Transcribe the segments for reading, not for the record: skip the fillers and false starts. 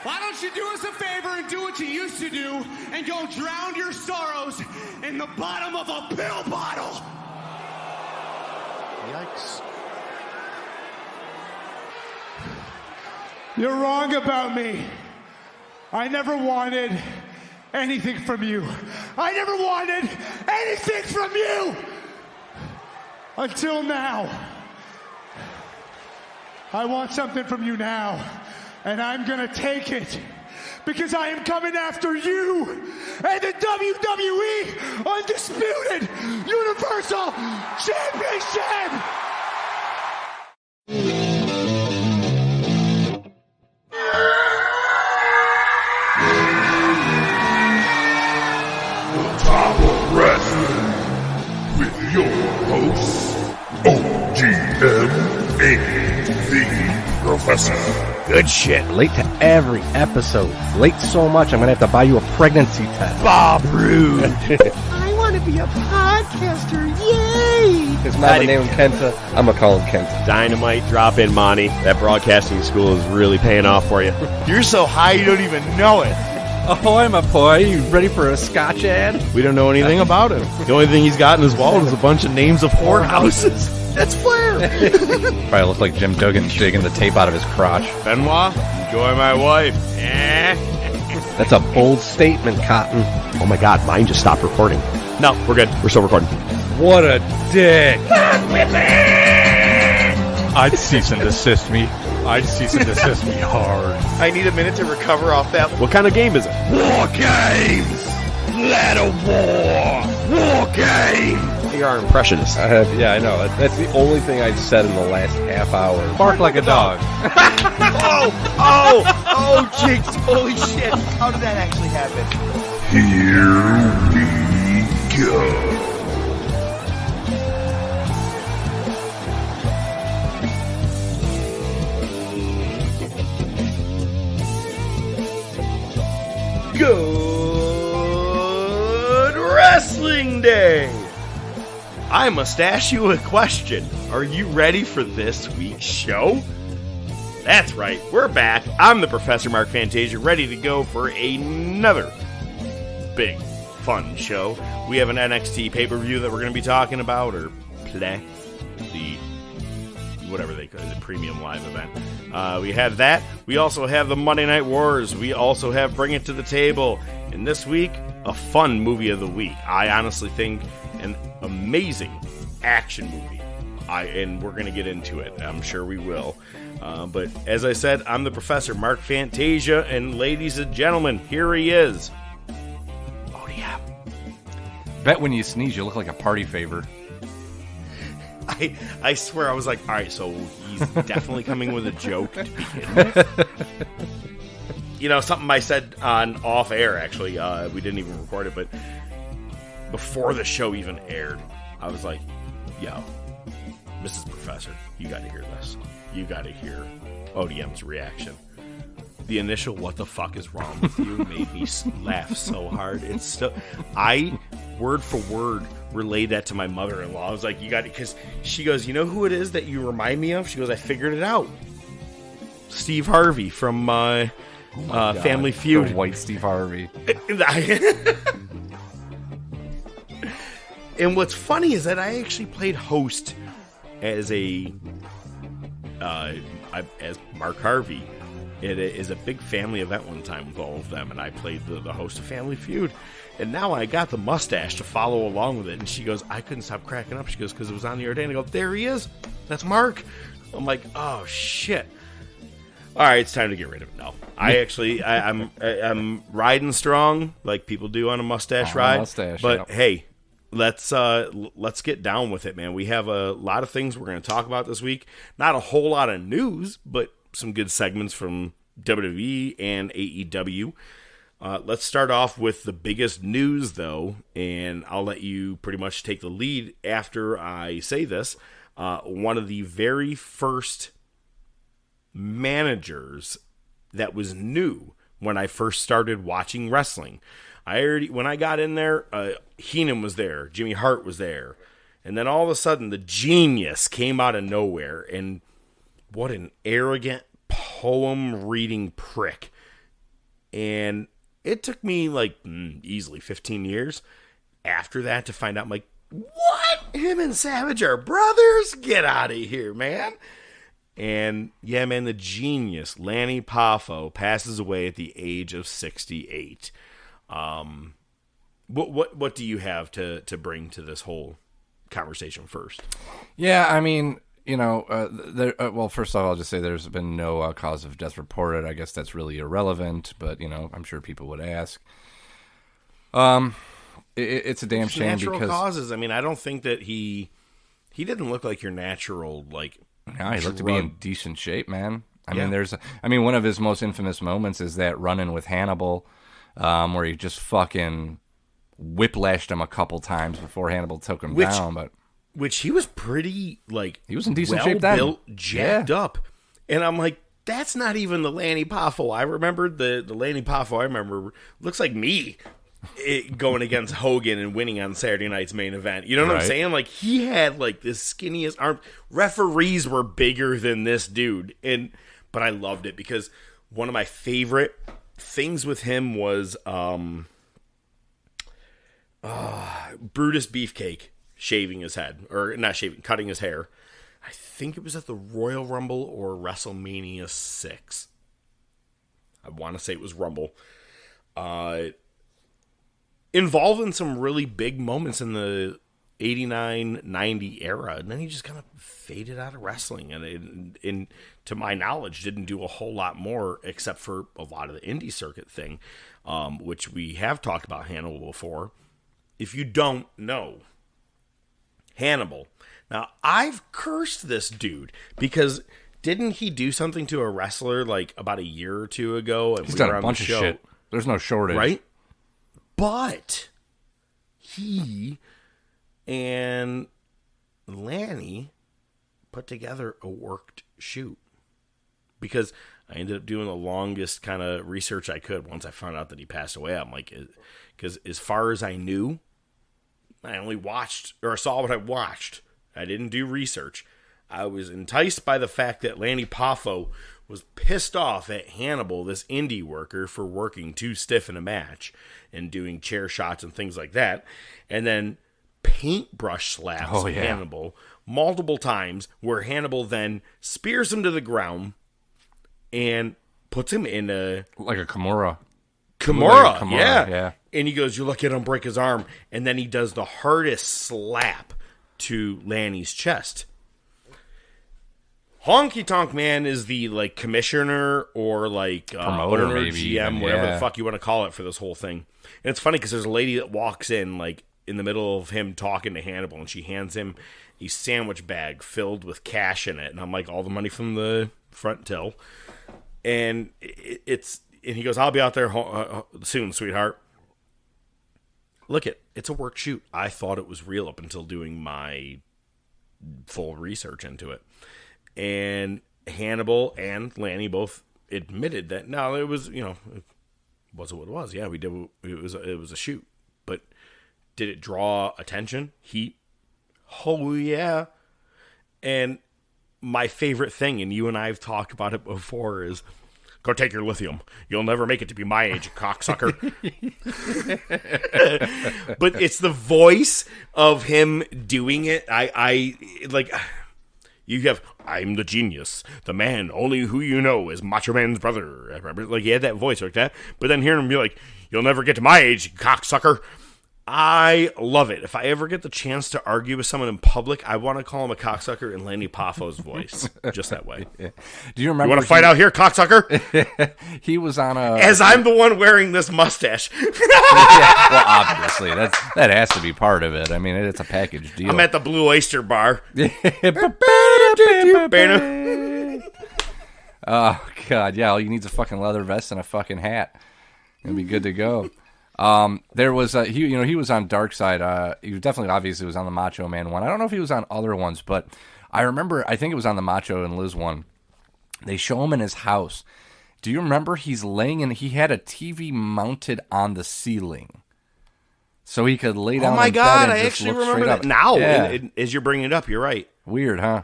Why don't you do us a favor and do what you used to do and go drown your sorrows in the bottom of a pill bottle? Yikes. You're wrong about me. I never wanted anything from you. I never wanted anything from you until now. I want something from you now, and I'm gonna take it because I am coming after you and the WWE Undisputed Universal Championship! Top of Wrestling with your hosts, OGM and the Professor. Good shit. Late to every episode. Late so much, I'm going to have to buy you a pregnancy test. Bob Rude. I want to be a podcaster. Yay! His mama named Kenta. I'm going to call him Kenta. Dynamite drop in, Monty. That broadcasting school is really paying off for you. You're so high you don't even know it. Ahoy, my boy. You ready for a Scotch ad? We don't know anything about him. The only thing he's got in his wallet is a bunch of names of whorehouses. That's Flair. Probably looks like Jim Duggan digging the tape out of his crotch. Benoit, enjoy my wife. That's a bold statement, Cotton. Oh my God, mine just stopped recording. No, we're good. We're still recording. What a dick. I'd cease and desist me. I'd cease and desist me hard. I need a minute to recover off that. What kind of game is it? War games! Let a war game! You are impressionist. Yeah, I know. That's the only thing I've said in the last half hour. Bark like a dog. Oh, Jinx, holy shit. How did that actually happen? Here we go. Good Wrestling Day! I must ask you a question. Are you ready for this week's show? That's right, we're back. I'm the Professor Mark Fantasia, ready to go for another big, fun show. We have an NXT pay-per-view that we're going to be talking about, or play, whatever they call it, the premium live event. We have that. We also have the Monday Night Wars. We also have Bring It to the Table. And this week, a fun movie of the week. I honestly think an amazing action movie. And we're going to get into it. I'm sure we will. But as I said, I'm the Professor Mark Fantasia. And ladies and gentlemen, here he is. ODM. Bet when you sneeze, you look like a party favor. I swear, I was like, all right, so he's definitely coming with a joke to begin with. You know, something I said on off air, actually, we didn't even record it, but before the show even aired, I was like, yo, Mrs. Professor, you got to hear this. You got to hear ODM's reaction. The initial "what the fuck is wrong with you" made me laugh so hard. It's still, I word for word relayed that to my mother-in-law. I was like, "You got it," because she goes, "You know who it is that you remind me of?" She goes, "I figured it out. Steve Harvey from Family Feud." The white Steve Harvey. And what's funny is that I actually played host as as Mark Harvey. It is a big family event one time with all of them, and I played the host of Family Feud. And now I got the mustache to follow along with it. And she goes, I couldn't stop cracking up. She goes, because it was on the air day. And I go, there he is. That's Mark. I'm like, oh, shit. All right, it's time to get rid of it. No, I'm riding strong like people do on a mustache ride. Mustache, but yep. Hey, let's get down with it, man. We have a lot of things we're going to talk about this week. Not a whole lot of news, but some good segments from WWE and AEW. Let's start off with the biggest news, though, and I'll let you pretty much take the lead after I say this. One of the very first managers that was new when I first started watching wrestling. When I got in there, Heenan was there, Jimmy Hart was there, and then all of a sudden the Genius came out of nowhere, and what an arrogant poem reading prick And it took me like easily 15 years after that to find out, I'm like, what? Him and Savage are brothers? Get out of here, man. And yeah, man, the genius Lanny Poffo passes away at the age of 68. What do you have to bring to this whole conversation first? Yeah, I mean, well, first off, I'll just say there's been no cause of death reported. I guess that's really irrelevant, but I'm sure people would ask. It's a damn shame natural because causes. I mean, I don't think that he didn't look like your natural like. No, he looked to be in decent shape, man. I mean, one of his most infamous moments is that run-in with Hannibal, where he just fucking whiplashed him a couple times before Hannibal took him down. But which he was pretty like he was in decent shape then, built, jacked up, and I'm like, that's not even the Lanny Poffo I remembered. The Lanny Poffo I remember looks like me. Going against Hogan and winning on Saturday night's main event. You know what I'm saying? Like, he had like the skinniest arm. Referees were bigger than this dude. But I loved it because one of my favorite things with him was Brutus Beefcake shaving his head. Or not shaving, cutting his hair. I think it was at the Royal Rumble or WrestleMania 6. I want to say it was Rumble. Involved in some really big moments in the 89-90 era, and then he just kind of faded out of wrestling, and to my knowledge didn't do a whole lot more except for a lot of the indie circuit thing, which we have talked about Hannibal before. If you don't know Hannibal, now I've cursed this dude because didn't he do something to a wrestler like about a year or two ago? And he's done a bunch of shit. There's no shortage, right? But he and Lanny put together a worked shoot because I ended up doing the longest kind of research I could once I found out that he passed away. I'm like, because as far as I knew, I only watched or saw what I watched. I didn't do research. I was enticed by the fact that Lanny Poffo was pissed off at Hannibal, this indie worker, for working too stiff in a match and doing chair shots and things like that, and then paintbrush slaps Hannibal multiple times, where Hannibal then spears him to the ground and puts him in a Kimura. Kimura, yeah. And he goes, "You look at him break his arm," and then he does the hardest slap to Lanny's chest. Honky Tonk Man is the like commissioner or like promoter, owner, maybe GM, even, whatever the fuck you want to call it for this whole thing. And it's funny because there's a lady that walks in like in the middle of him talking to Hannibal, and she hands him a sandwich bag filled with cash in it, and I'm like, all the money from the front till, and and he goes, "I'll be out there soon, sweetheart." Look, it's a work shoot. I thought it was real up until doing my full research into it. And Hannibal and Lanny both admitted that no, it was it wasn't what it was. Yeah, we did. It was a shoot, but did it draw attention? Heat? Oh yeah. And my favorite thing, and you and I have talked about it before, is go take your lithium. You'll never make it to be my age, you cocksucker. But it's the voice of him doing it. I like. You have, "I'm the genius, the man only who you know is Macho Man's brother." Like, he had that voice like that. But then hearing him be like, "You'll never get to my age, you cocksucker." I love it. If I ever get the chance to argue with someone in public, I want to call him a cocksucker in Lanny Poffo's voice. Just that way. Yeah. Do you remember? You want to fight out here, cocksucker? He was on a... As I'm the one wearing this mustache. Yeah, well, obviously. That has to be part of it. I mean, it's a package deal. I'm at the Blue Oyster Bar. Oh, God. Yeah, all you need is a fucking leather vest and a fucking hat. It'll be good to go. There was he was on Dark Side. He was definitely, obviously, was on the Macho Man one. I don't know if he was on other ones, but I remember, I think it was on the Macho and Liz one. They show him in his house. Do you remember he had a TV mounted on the ceiling, so he could lay down. Oh my in God! bed and I just actually look remember straight that up. now. Yeah. As you're bringing it up, you're right. Weird, huh?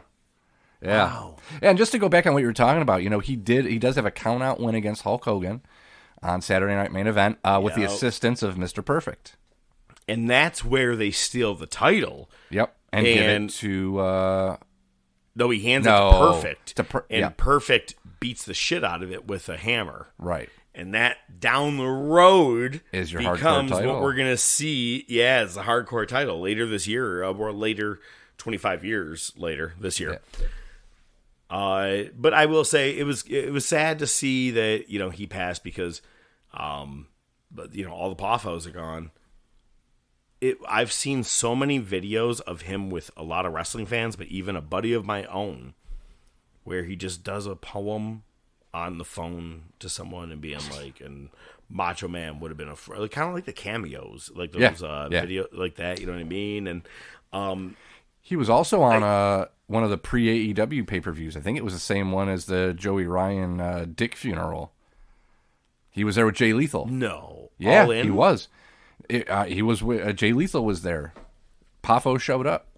Yeah. Wow. And just to go back on what you were talking about, he does have a count-out win against Hulk Hogan. on Saturday Night Main Event with the assistance of Mr. Perfect. And that's where they steal the title. Yep. And give it to... No, he hands it to Perfect. And Perfect beats the shit out of it with a hammer. Right. And that down the road is your becomes hardcore title. what we're going to see. Yeah, it's the hardcore title later this year, or later, 25 years later this year. Yeah. But I will say it was sad to see that, you know, he passed because, but you know, all the Poffos are gone. I've seen so many videos of him with a lot of wrestling fans, but even a buddy of my own, where he just does a poem on the phone to someone and being like, and Macho Man would have been kind of like the cameos, like those video like that. You know what I mean? And he was also on one of the pre-AEW pay-per-views. I think it was the same one as the Joey Ryan Dick funeral. He was there with Jay Lethal. No, yeah, he was. He was with Jay Lethal was there. Poffo showed up.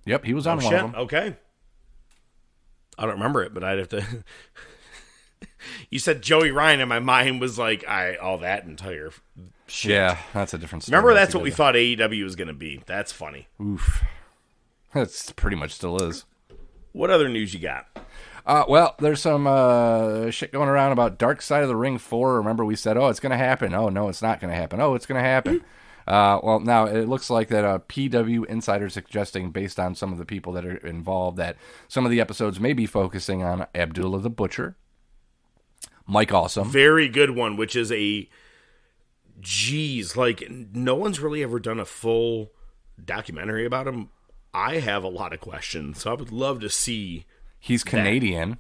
Yep, he was on one of them. Okay, I don't remember it, but I'd have to. You said Joey Ryan, and my mind was like, all that entire shit. Yeah, that's a different story. Remember, that's what we thought AEW was going to be. That's funny. Oof, that's pretty much still is. What other news you got? Well, there's some shit going around about Dark Side of the Ring 4. Remember, we said, it's going to happen. Oh, no, it's not going to happen. Oh, it's going to happen. Well, now it looks like that PW Insider suggesting, based on some of the people that are involved, that some of the episodes may be focusing on Abdullah the Butcher, Mike Awesome. Very good one, which is like, no one's really ever done a full documentary about him. I have a lot of questions, so I would love to see. He's Canadian.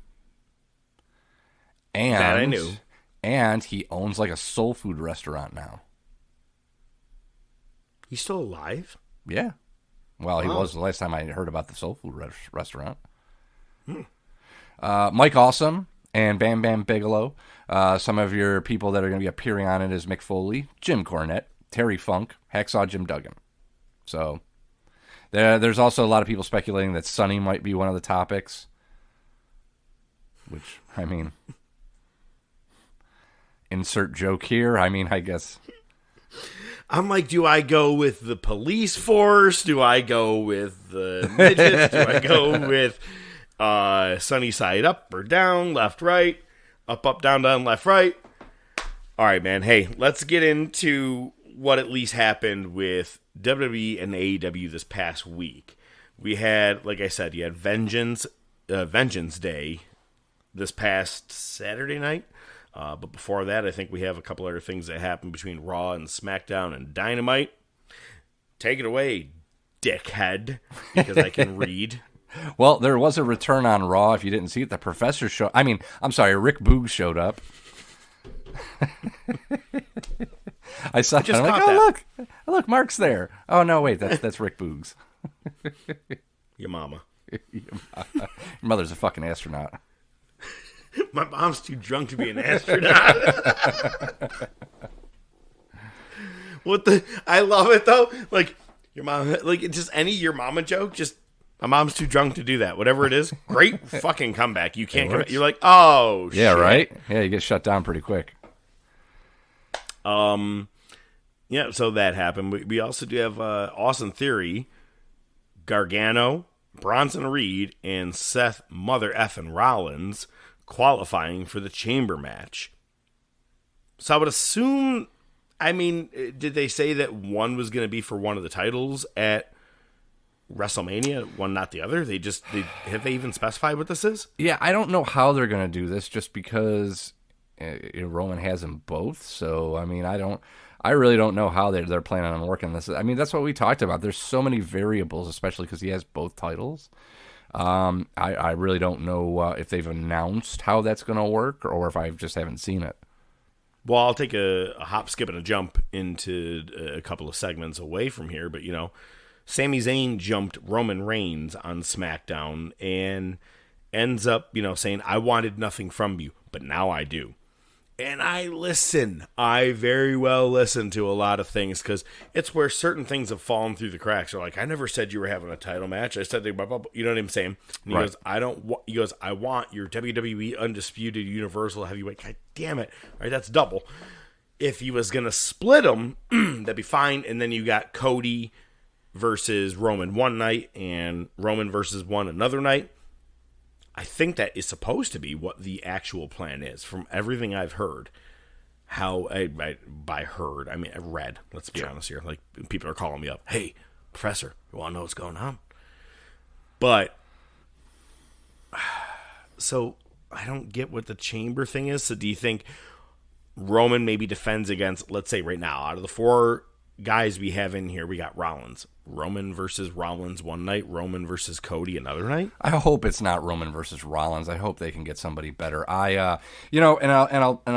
And that I knew. And he owns like a soul food restaurant now. He's still alive? Yeah. Well, he was the last time I heard about the soul food restaurant. Mike Awesome and Bam Bam Bigelow. Some of your people that are going to be appearing on it is Mick Foley, Jim Cornette, Terry Funk, Hacksaw Jim Duggan. So there's also a lot of people speculating that Sonny might be one of the topics. Which, I mean, insert joke here. I mean, I guess. I'm like, do I go with the police force? Do I go with the midgets? Do I go with sunny side up or down, left, right, up, down, left, right? All right, man. Hey, let's get into what at least happened with WWE and AEW this past week. We had, like I said, you had Vengeance Day this past Saturday night. But before that, I think we have a couple other things that happened between Raw and SmackDown and Dynamite. Take it away, dickhead, because I can read. Well, there was a return on Raw. If you didn't see it, the Professor showed. Rick Boogs showed up. I saw it. I'm like, look, Mark's there. Oh no, wait, that's Rick Boogs. Your mama. Your mother's a fucking astronaut. My mom's too drunk to be an astronaut. I love it though. Like your mom, like just any your mama joke. Just my mom's too drunk to do that. Whatever it is, great fucking comeback. You can't come back. You're like, oh yeah, shit. Right. Yeah, you get shut down pretty quick. Yeah. So that happened. We also do have Austin Theory, Gargano, Bronson Reed, and Seth Mother Effin Rollins qualifying for the chamber match. So I would assume, did they say that one was going to be for one of the titles at WrestleMania, one not the other? Have they even specified what this is? Yeah, I don't know how they're going to do this just because Roman has them both. So, I really don't know how they're planning on working this. That's what we talked about. There's so many variables, especially because he has both titles. I really don't know if they've announced how that's going to work or if I just haven't seen it. Well, I'll take a hop, skip, and a jump into a couple of segments away from here. But, Sami Zayn jumped Roman Reigns on SmackDown and ends up, saying, I wanted nothing from you, but now I do. And I very well listen to a lot of things because it's where certain things have fallen through the cracks. They're like, I never said you were having a title match. I said, blah, blah, blah. You know what I'm saying? And he goes, I want your WWE Undisputed Universal Heavyweight. God damn it. All right, that's double. If he was going to split them, that'd be fine. And then you got Cody versus Roman one night and Roman versus one another night. I think that is supposed to be what the actual plan is. From everything I've heard, I read. Let's be honest here. Like, people are calling me up. Hey, Professor, you want to know what's going on? But, so, I don't get what the chamber thing is. So, do you think Roman maybe defends against, let's say right now, out of the 4 guys we have in here, we got Rollins. Roman versus Rollins one night, Roman versus Cody another night. I hope it's not Roman versus Rollins. I hope they can get somebody better. I'll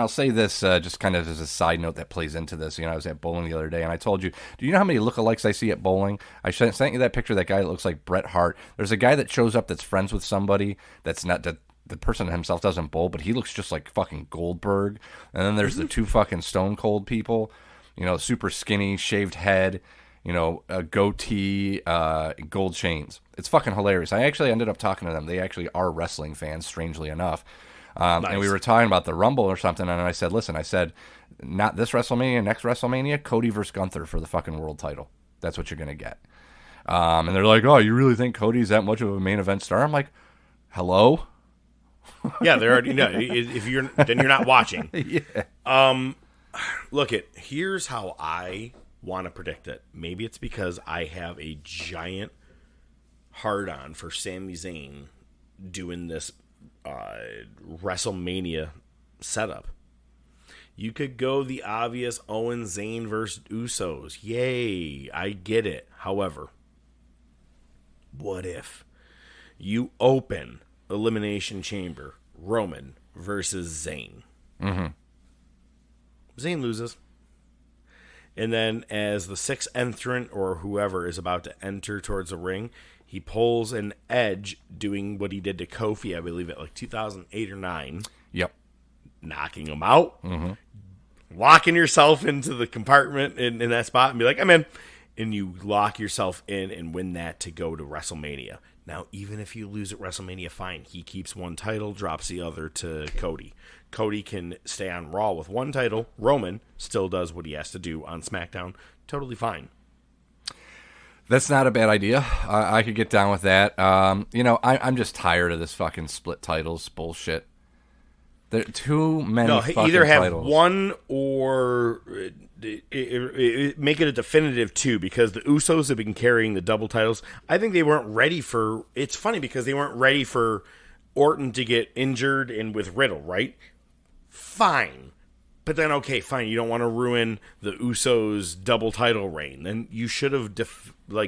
say this just kind of as a side note that plays into this. I was at bowling the other day, and I told you, do you know how many lookalikes I see at bowling? I sent you that picture of that guy that looks like Bret Hart. There's a guy that shows up that's friends with somebody that's not that. The person himself doesn't bowl, but he looks just like fucking Goldberg. And then there's the 2 fucking Stone Cold people, super skinny, shaved head, a goatee, gold chains. It's fucking hilarious. I actually ended up talking to them. They actually are wrestling fans, strangely enough. Nice. And we were talking about the Rumble or something, and I said, listen, not this WrestleMania, next WrestleMania, Cody versus Gunther for the fucking world title. That's what you're going to get. And they're like, oh, you really think Cody's that much of a main event star? I'm like, hello? Yeah, they're already then you're not watching. Yeah. Here's how I want to predict it. Maybe it's because I have a giant hard on for Sami Zayn doing this WrestleMania setup. You could go the obvious Owen Zayn versus Usos. Yay, I get it. However, what if you open Elimination Chamber, Roman versus Zayn? Mm-hmm. Zayn loses. And then as the 6th entrant or whoever is about to enter towards the ring, he pulls an Edge doing what he did to Kofi, I believe, at like 2008 or 9. Yep. Knocking him out. Mm-hmm. Locking yourself into the compartment in that spot and be like, I'm in. And you lock yourself in and win that to go to WrestleMania. Now, even if you lose at WrestleMania, fine. He keeps one title, drops the other to Cody. Cody can stay on Raw with one title. Roman still does what he has to do on SmackDown. Totally fine. That's not a bad idea. I could get down with that. I'm just tired of this fucking split titles bullshit. There are too many fucking either have titles. One or make it a definitive 2, because the Usos have been carrying the double titles. I think they weren't ready for... It's funny because they weren't ready for Orton to get injured and with Riddle, right? Fine. But then, okay, fine, you don't want to ruin the Usos' double title reign. Then you should have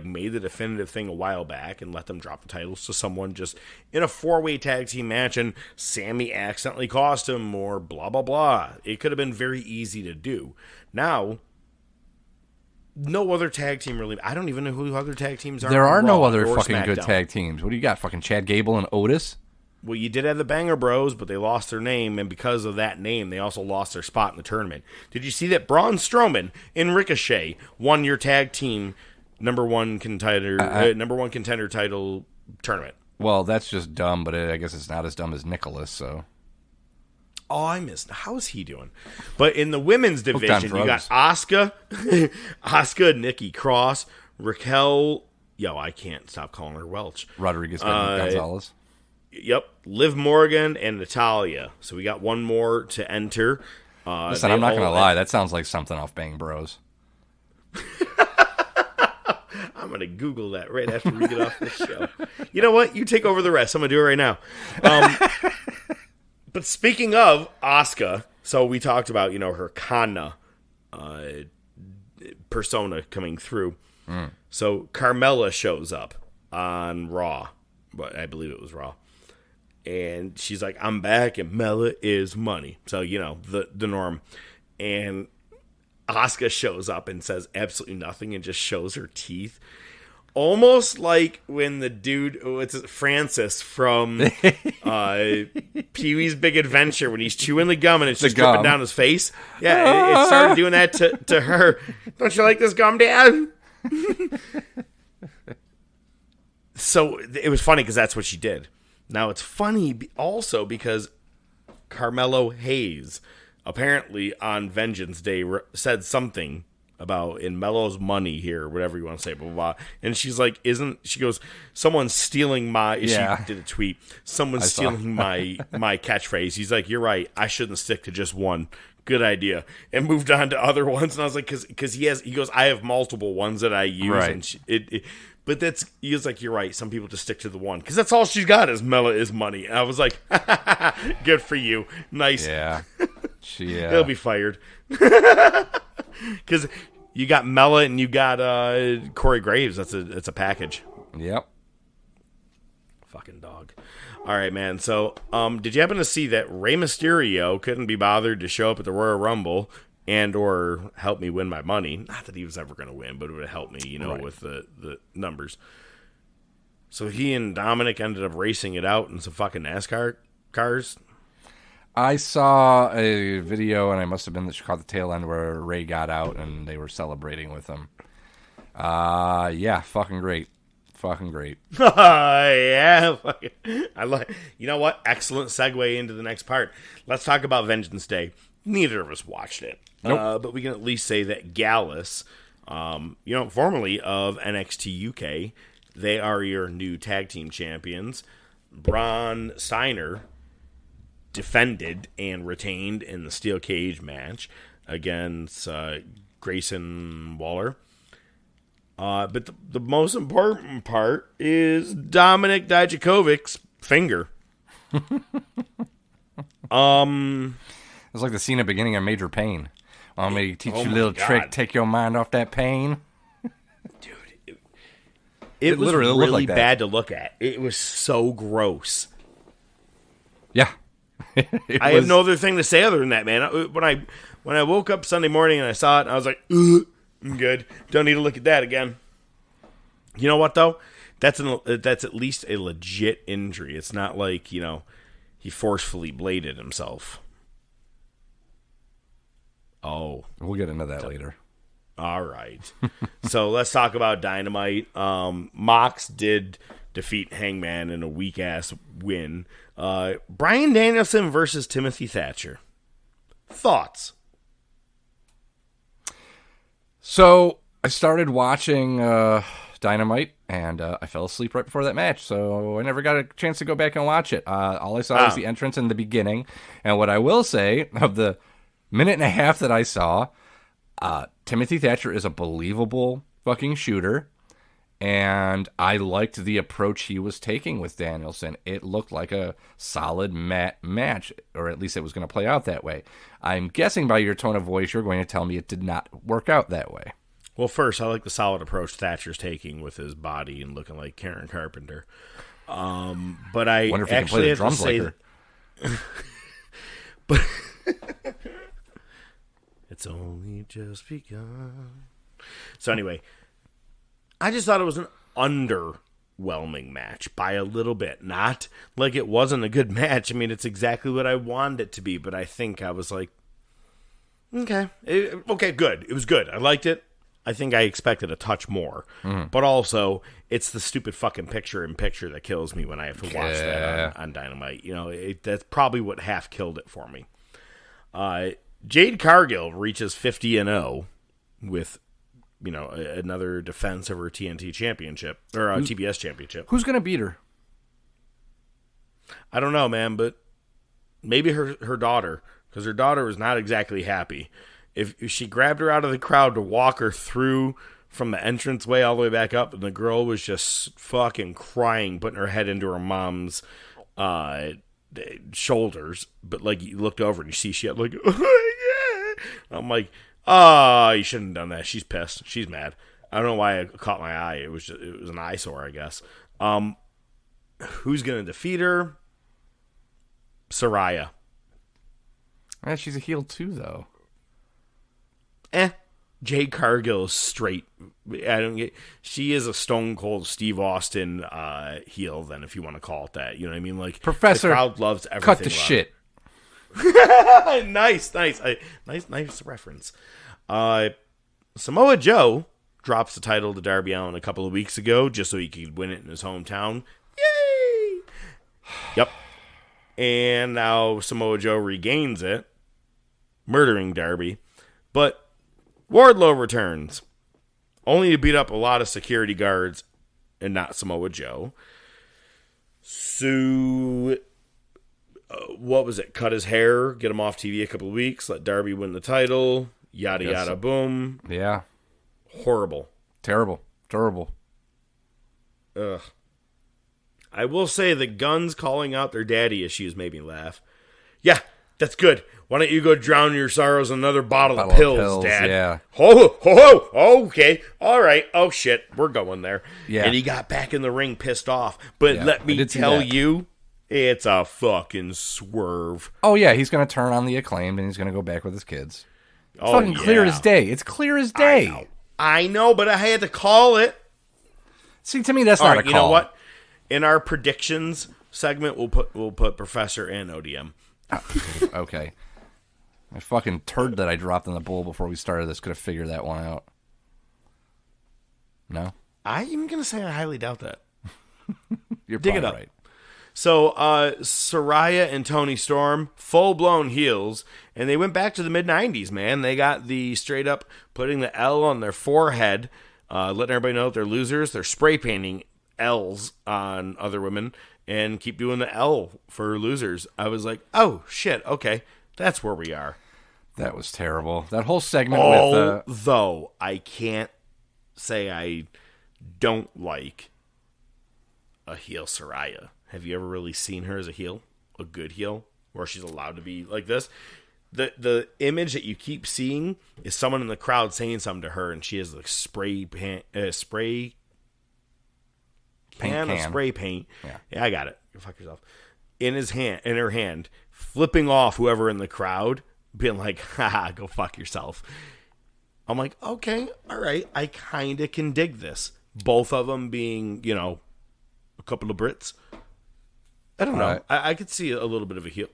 made the definitive thing a while back and let them drop the titles to someone just in a 4-way tag team match and Sammy accidentally cost him or blah, blah, blah. It could have been very easy to do. Now, no other tag team really... I don't even know who other tag teams are. There are no other fucking SmackDown. good tag teams. What do you got, fucking Chad Gable and Otis? Well, you did have the Banger Bros, but they lost their name, and because of that name, they also lost their spot in the tournament. Did you see that Braun Strowman and Ricochet won your tag team number one contender title tournament? Well, that's just dumb, but I guess it's not as dumb as Nicholas, so... Oh, I missed. How's he doing? But in the women's division, you got Asuka, Nikki Cross, Raquel... Yo, I can't stop calling her Welch. Rodriguez Gonzalez. Yep, Liv Morgan and Natalya. So we got one more to enter. Listen, I'm not going to lie. That sounds like something off Bang Bros. I'm going to Google that right after we get off this show. You know what? You take over the rest. I'm going to do it right now. But speaking of Asuka, so we talked about, her Kana persona coming through. Mm. So Carmella shows up on Raw. But I believe it was Raw. And she's like, I'm back, and Mella is money. So, the norm. And Asuka shows up and says absolutely nothing and just shows her teeth. almost like when the dude, Francis from Pee-wee's Big Adventure, when he's chewing the gum and it's just dripping down his face. Yeah, it started doing that to her. Don't you like this gum, Dad? So it was funny because that's what she did. Now it's funny also because Carmelo Hayes apparently on Vengeance Day said something about in Mello's money here, or whatever you want to say, blah, blah, blah. And she's like, she goes, someone's stealing she did a tweet, someone's stealing my catchphrase. He's like, you're right, I shouldn't stick to just one. Good idea. And moved on to other ones. And I was like, because he goes, I have multiple ones that I use. Right. And but he was like, you're right, some people just stick to the one. Because that's all she's got is Mella is money. And I was like, good for you. Nice. Yeah. He'll be fired. Because you got Mella and you got Corey Graves. That's a package. Yep. Fucking dog. All right, man. So, did you happen to see that Rey Mysterio couldn't be bothered to show up at the Royal Rumble and or help me win my money? Not that he was ever going to win, but it would help me, right, with the numbers. So he and Dominic ended up racing it out in some fucking NASCAR cars. I saw a video, and I must have been caught the tail end where Ray got out and they were celebrating with him. Yeah, fucking great. Fucking great. Yeah. I like. You know what? Excellent segue into the next part. Let's talk about Vengeance Day. Neither of us watched it. Nope. But we can at least say that Gallus, formerly of NXT UK, they are your new tag team champions. Braun Steiner defended and retained in the steel cage match against Grayson Waller. But the most important part is Dominic Dijakovic's finger. It's like the scene at the beginning of Major Pain. Want me to teach you a little God. trick, take your mind off that pain? Dude, it was literally looked really like that. bad to look at. It was so gross. Yeah. I have no other thing to say other than that, man. When I woke up Sunday morning and I saw it, I was like, ugh, I'm good. Don't need to look at that again. You know what, though? That's at least a legit injury. It's not like, he forcefully bladed himself. Oh. We'll get into that later. All right. So let's talk about Dynamite. Mox did defeat Hangman in a weak-ass win. Bryan Danielson versus Timothy Thatcher. Thoughts? So I started watching Dynamite, and I fell asleep right before that match, so I never got a chance to go back and watch it. All I saw was the entrance in the beginning, and what I will say, of the minute and a half that I saw, Timothy Thatcher is a believable fucking shooter, and I liked the approach he was taking with Danielson. It looked like a solid match, or at least it was going to play out that way. I'm guessing by your tone of voice, you're going to tell me it did not work out that way. Well, first, I like the solid approach Thatcher's taking with his body and looking like Karen Carpenter. But I wonder if he can actually play the have to drums say, like her. But it's only just begun. So anyway, I just thought it was an underwhelming match by a little bit. Not like it wasn't a good match. I mean, it's exactly what I wanted it to be, but I think I was like, okay, good. It was good. I liked it. I think I expected a touch more. But also, it's the stupid fucking picture-in-picture that kills me when I have to watch that on Dynamite. That's probably what half killed it for me. Jade Cargill reaches 50-0 with, another defense of her TNT championship, or TBS championship. Who's going to beat her? I don't know, man, but maybe her daughter, because her daughter was not exactly happy. If she grabbed her out of the crowd to walk her through from the entranceway all the way back up, and the girl was just fucking crying, putting her head into her mom's shoulders. But like, you looked over and you see she had like, oh, yeah. I'm like, you shouldn't have done that. She's pissed. She's mad. I don't know why it caught my eye. It was an eyesore, I guess. Who's gonna defeat her? Saraya. She's a heel too, though. Jade Cargill is straight. I don't get. She is a Stone Cold Steve Austin heel. Then, if you want to call it that, you know what I mean. Like Professor, the crowd loves everything. cut the shit. nice reference. Samoa Joe drops the title to Darby Allin a couple of weeks ago just so he could win it in his hometown. Yay! Yep. And now Samoa Joe regains it, murdering Darby. But Wardlow returns, only to beat up a lot of security guards and not Samoa Joe. So, what was it? Cut his hair, get him off TV a couple of weeks, let Darby win the title, yada, yada, boom. Yeah. Horrible. Terrible. Ugh. I will say the Guns calling out their daddy issues made me laugh. Yeah, that's good. Why don't you go drown your sorrows in another bottle of pills, Dad? Yeah. Ho, okay. All right. Oh, shit. We're going there. Yeah. And he got back in the ring pissed off. But Yeah, let I me did see tell that. you, it's a fucking swerve. Oh, yeah, he's going to turn on the Acclaimed, and he's going to go back with his kids. It's Oh, fucking clear yeah. as day. It's clear as day. I know, but I had to call it. See, to me, that's All not right, a call. you know what? In our predictions segment, we'll put Professor and ODM. Okay. My fucking turd that I dropped in the bowl before we started this could have figured that one out. No? I'm going to say I highly doubt that. You're Dig probably it up. right. So, Saraya and Toni Storm, full-blown heels, and they went back to the mid-90s, man. They got the straight-up putting the L on their forehead, letting everybody know that they're losers. They're spray painting L's on other women and keep doing the L for losers. I was like, oh, shit, okay. That's where we are. That was terrible. That whole segment with... Although, I can't say I don't like a heel Saraya. Have you ever really seen her as a heel? A good heel? Where she's allowed to be like this? The image that you keep seeing is someone in the crowd saying something to her, and she has like spray can of spray paint. Yeah, I got it. Go fuck yourself. In her hand, flipping off whoever in the crowd, being like, haha, go fuck yourself. I'm like, okay, all right, I kind of can dig this. Both of them being, a couple of Brits. I don't know. I could see a little bit of a heel.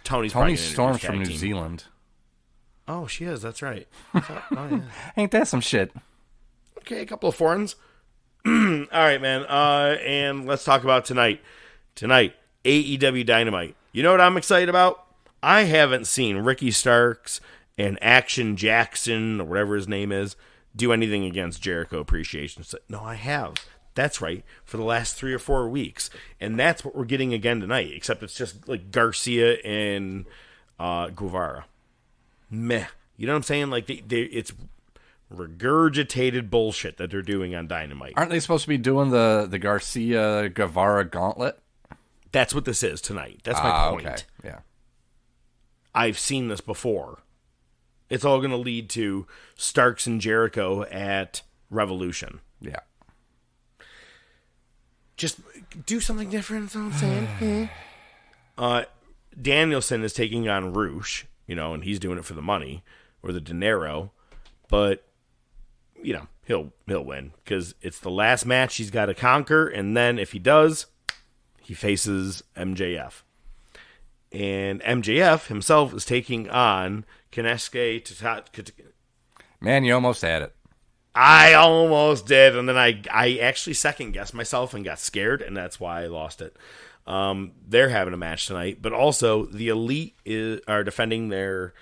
Tony Storm's from New Zealand. Oh, she is. That's right. Yeah. Ain't that some shit? Okay, a couple of foreigns. All right, man. And let's talk about tonight. Tonight, AEW Dynamite. You know what I'm excited about? I haven't seen Ricky Starks and Action Jackson, or whatever his name is, do anything against Jericho Appreciation. No, I have. That's right, for the last 3 or 4 weeks. And that's what we're getting again tonight, except it's just like Garcia and Guevara. Meh. You know what I'm saying? Like, it's regurgitated bullshit that they're doing on Dynamite. Aren't they supposed to be doing the Garcia-Guevara gauntlet? That's what this is tonight. That's my point. Okay. Yeah. I've seen this before. It's all going to lead to Starks and Jericho at Revolution. Yeah. Just do something different, that's what I'm saying. Danielson is taking on Roosh, and he's doing it for the money, or the dinero, but, he'll win, because it's the last match he's got to conquer, and then if he does, he faces MJF. And MJF himself is taking on Konosuke. Man, you almost had it. I almost did, and then I actually second-guessed myself and got scared, and that's why I lost it. They're having a match tonight, but also the Elite are defending their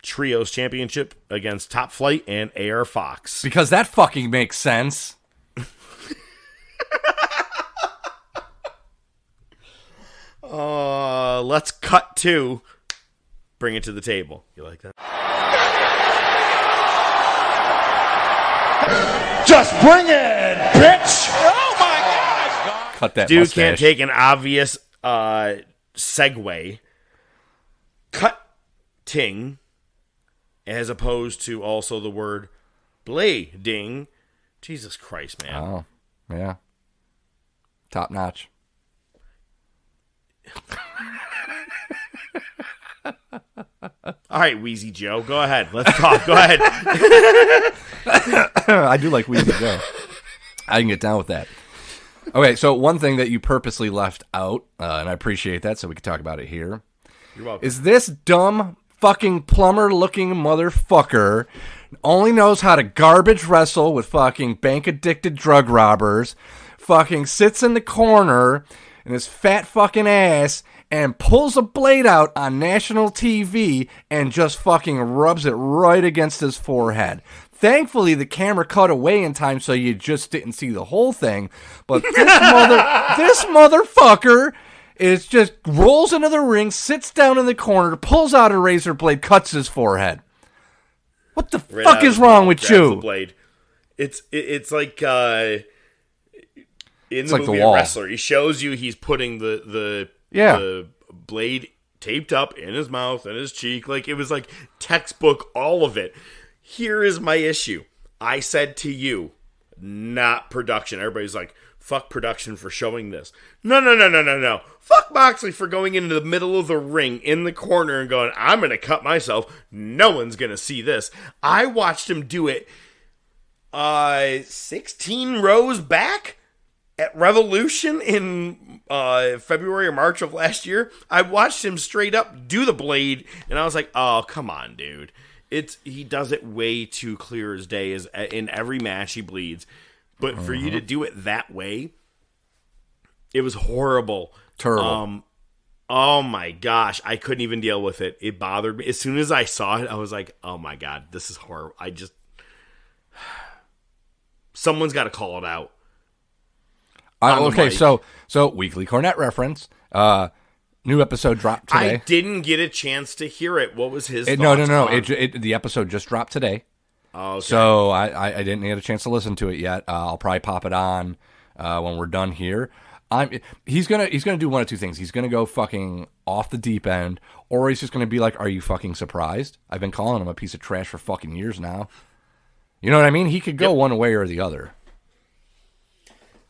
Trios Championship against Top Flight and AR Fox. Because that fucking makes sense. Let's cut to Bring It to the Table. You like that? Just bring it, bitch! Oh my God! Cut that Dude mustache. can't take an obvious segue. Cutting, as opposed to also the word blading. Jesus Christ, man. Oh, yeah. Top notch. All All right, Wheezy Joe, go ahead. Let's talk. Go ahead. I do like Wheezy Joe. I can get down with that. Okay, so one thing that you purposely left out, and I appreciate that, so we can talk about it here, You're welcome. is this dumb fucking plumber-looking motherfucker only knows how to garbage wrestle with fucking bank-addicted drug robbers, fucking sits in the corner in his fat fucking ass and pulls a blade out on national TV and just fucking rubs it right against his forehead. Thankfully, the camera cut away in time so you just didn't see the whole thing. But this motherfucker is just rolls into the ring, sits down in the corner, pulls out a razor blade, cuts his forehead. What the fuck is wrong with you? The blade. It's like in It's the like movie The Wall. Wrestler. He shows you he's putting the blade taped up in his mouth and his cheek. Like, it was like textbook, all of it. Here is my issue. I said to you, not production. Everybody's like, fuck production for showing this. No. Fuck Moxley for going into the middle of the ring in the corner and going, I'm going to cut myself. No one's going to see this. I watched him do it 16 rows back at Revolution in February or March of last year. I watched him straight up do the blade, and I was like, oh, come on, dude. He does it way too clear as day. As in every match he bleeds, but for you to do it that way, it was horrible. Terrible. Oh my gosh, I couldn't even deal with it. It bothered me as soon as I saw it. I was like, oh my god, this is horrible. Someone's got to call it out. Okay, so weekly Cornette reference. New episode dropped today. I didn't get a chance to hear it. What was his thoughts? No. on- The episode just dropped today. Oh, okay. So I didn't get a chance to listen to it yet. I'll probably pop it on when we're done here. He's gonna do one of two things. He's gonna go fucking off the deep end, or he's just gonna be like, "Are you fucking surprised?" I've been calling him a piece of trash for fucking years now. You know what I mean? He could go one way or the other.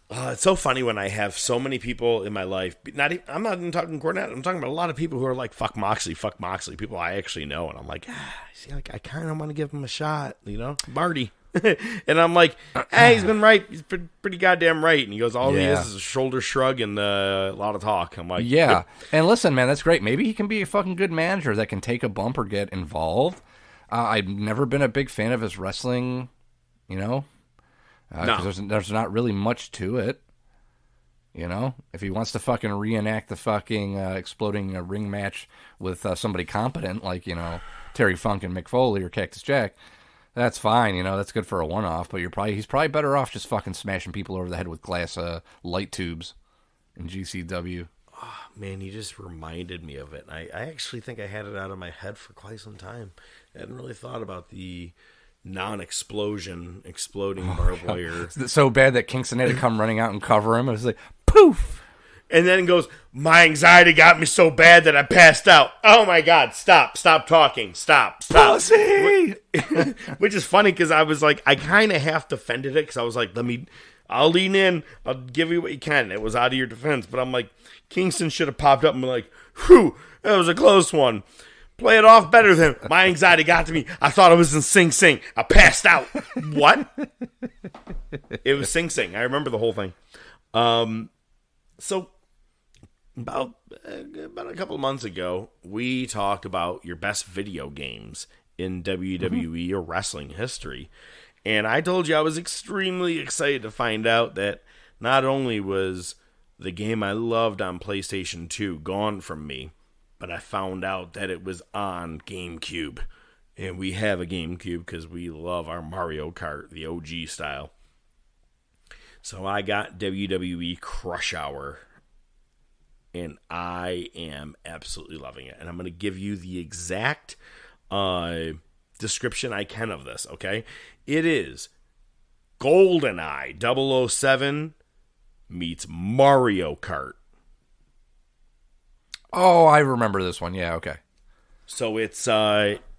It's so funny when I have so many people in my life. I'm not even talking Cornette. I'm talking about a lot of people who are like, fuck Moxley. People I actually know. And I'm like, I kind of want to give him a shot, Marty. And I'm like, hey, he's been right. He's pretty goddamn right. And he goes, all he is a shoulder shrug and a lot of talk. I'm like, yeah. Yep. And listen, man, that's great. Maybe he can be a fucking good manager that can take a bump or get involved. I've never been a big fan of his wrestling, No. There's not really much to it. If he wants to fucking reenact the fucking exploding ring match with somebody competent, like, Terry Funk and Mick Foley or Cactus Jack, that's fine. That's good for a one-off, but he's probably better off just fucking smashing people over the head with glass light tubes in GCW. Oh, man, you just reminded me of it. I actually think I had it out of my head for quite some time. I hadn't really thought about the non-exploding barbed wire. It's so bad that Kingston had to come running out and cover him. It was like, poof! And then it goes, my anxiety got me so bad that I passed out. Oh my God, stop talking. Stop. Pussy! Which is funny because I was like, I kind of half defended it because I was like, I'll lean in. I'll give you what you can. It was out of your defense. But I'm like, Kingston should have popped up and been like, whew, that was a close one. Play it off better than my anxiety got to me. I thought it was in Sing Sing. I passed out. What? It was Sing Sing. I remember the whole thing. So about a couple of months ago, we talked about your best video games in WWE or wrestling history. And I told you I was extremely excited to find out that not only was the game I loved on PlayStation 2 gone from me, but I found out that it was on GameCube. And we have a GameCube because we love our Mario Kart, the OG style. So I got WWE Crush Hour. And I am absolutely loving it. And I'm going to give you the exact description I can of this, okay? It is GoldenEye 007 meets Mario Kart. Oh, I remember this one. Yeah, okay. So it's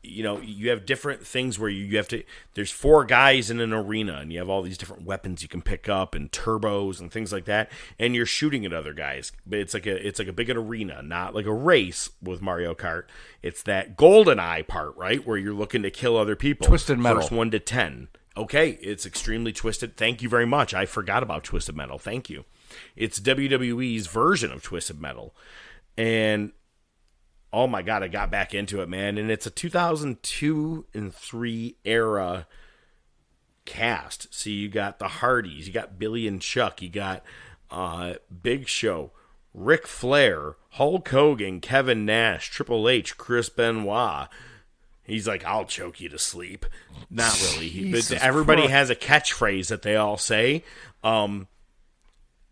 you have different things where you have to, there's 4 guys in an arena and you have all these different weapons you can pick up and turbos and things like that. And you're shooting at other guys, but it's like a big arena, not like a race with Mario Kart. It's that GoldenEye part, right? Where you're looking to kill other people. Twisted Metal. First 1 to 10. Okay. It's extremely twisted. Thank you very much. I forgot about Twisted Metal. Thank you. It's WWE's version of Twisted Metal. And oh my God, I got back into it, man. And it's a 2002 and 3 era cast. So you got the Hardys, you got Billy and Chuck, you got Big Show, Ric Flair, Hulk Hogan, Kevin Nash, Triple H, Chris Benoit. He's like, I'll choke you to sleep. Not really. But everybody has a catchphrase that they all say.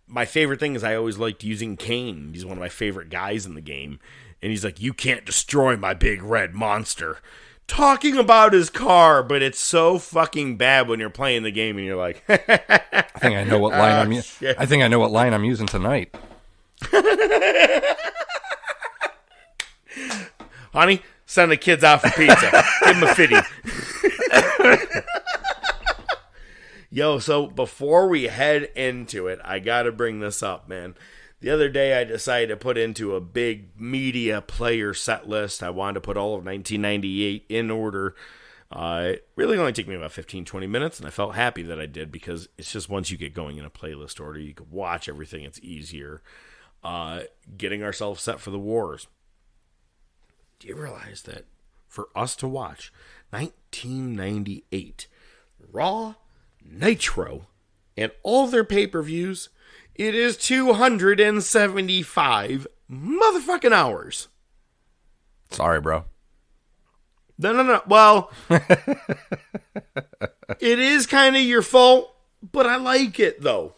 My favorite thing is I always liked using Kane. He's one of my favorite guys in the game. And he's like, you can't destroy my big red monster. Talking about his car, but it's so fucking bad when you're playing the game and you're like, I think I know what line I think I know what line I'm using tonight. Honey, send the kids out for pizza. Give them a fitty. Yo, so before we head into it, I got to bring this up, man. The other day, I decided to put into a big media player set list. I wanted to put all of 1998 in order. It really only took me about 15, 20 minutes, and I felt happy that I did because it's just once you get going in a playlist order, you can watch everything. It's easier. Getting ourselves set for the wars. Do you realize that for us to watch 1998 Raw, Nitro, and all their pay-per-views, it is 275 motherfucking hours. Sorry, bro. No. Well, it is kind of your fault, but I like it, though.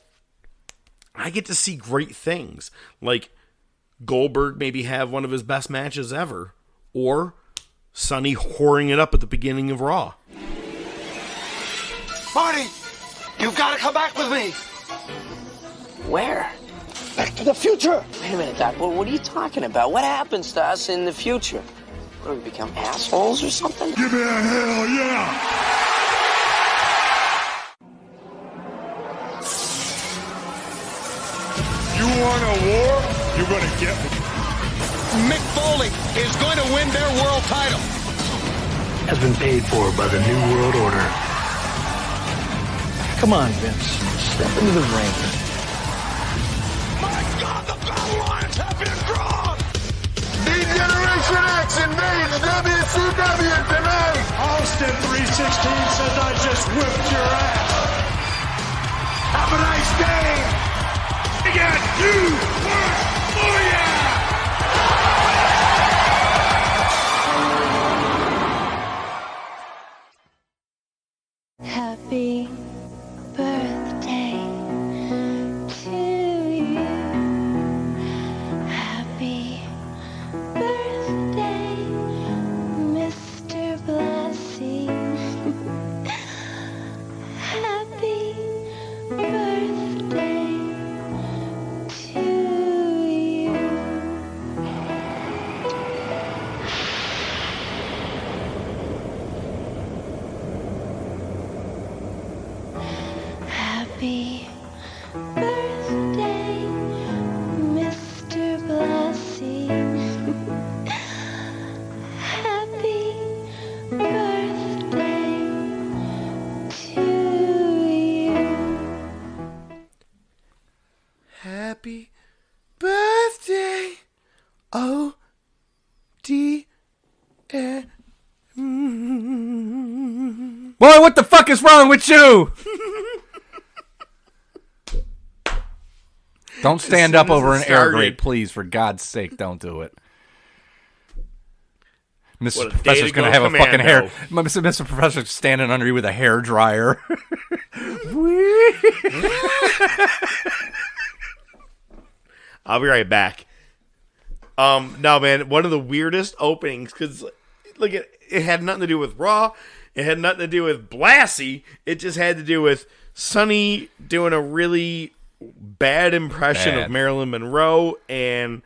I get to see great things. Like Goldberg maybe have one of his best matches ever. Or Sonny whoring it up at the beginning of Raw. Marty, you've got to come back with me. Where? Back to the future. Wait a minute, Doc. What are you talking about? What happens to us in the future? What, do we become assholes or something? Give me a hell yeah! You want a war? You're gonna get one. Mick Foley is going to win their world title. Has been paid for by the New World Order. Come on, Vince. Step into the ring. My God, the battle lines have been drawn! D-Generation X invades WCW tonight. Austin 316 says I just whipped your ass. Have a nice day. We got you work for ya! Happy birthday to you. Happy birthday, Mr. Blassie. Happy birthday to you. Happy birthday, Mr. Blassie. Happy birthday to you. Happy birthday, O-D-N. Boy, what the fuck is wrong with you? Don't stand up over an air grate, please. For God's sake, don't do it. Mr. Professor's going to have a fucking hair. Mr. Professor's standing under you with a hair dryer. I'll be right back. No, man, one of the weirdest openings, because look, it had nothing to do with Raw. It had nothing to do with Blassie. It just had to do with Sonny doing a really bad impression of Marilyn Monroe, and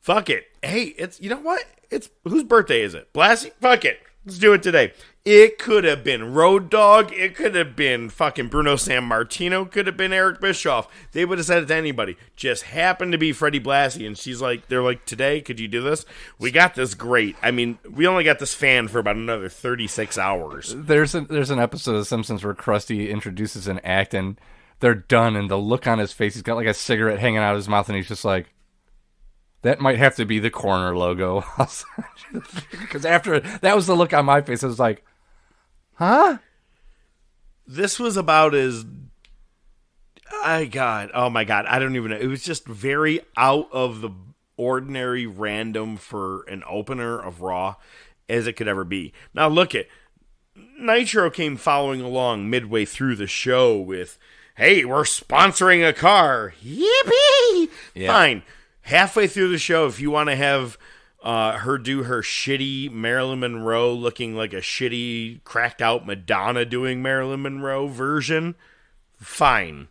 fuck it. Hey, it's, you know what? It's whose birthday is it? Blassie? Fuck it. Let's do it today. It could have been Road Dogg. It could have been fucking Bruno Sammartino. Could have been Eric Bischoff. They would have said it to anybody. Just happened to be Freddie Blassie. And they're like, today, could you do this? We got this great. I mean, we only got this fan for about another 36 hours. There's an episode of The Simpsons where Krusty introduces an act and they're done. And the look on his face, he's got like a cigarette hanging out of his mouth. And he's just like, that might have to be the corner logo. Because after that was the look on my face. I was like, huh? This was about as... Oh my God. I don't even know. It was just very out of the ordinary random for an opener of Raw as it could ever be. Now look at... Nitro came following along midway through the show with, hey, we're sponsoring a car. Yippee! Yeah. Fine. Halfway through the show, if you want to have her do her shitty Marilyn Monroe looking like a shitty, cracked out Madonna doing Marilyn Monroe version, fine.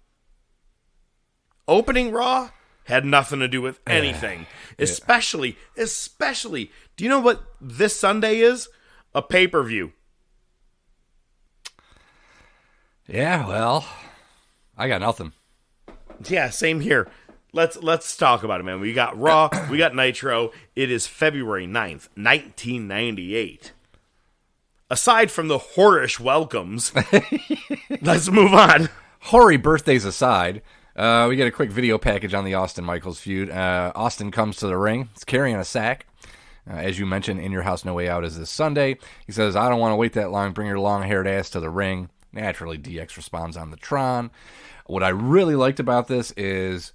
Opening Raw had nothing to do with anything. Especially, do you know what this Sunday is? A pay-per-view. Yeah, well, I got nothing. Yeah, same here. Let's talk about it, man. We got Raw, we got Nitro. It is February 9th, 1998. Aside from the whorish welcomes, let's move on. Hoary birthdays aside, we get a quick video package on the Austin Michaels feud. Austin comes to the ring. He's carrying a sack. As you mentioned, In Your House No Way Out is this Sunday. He says, I don't want to wait that long. Bring your long-haired ass to the ring. Naturally, DX responds on the Tron. What I really liked about this is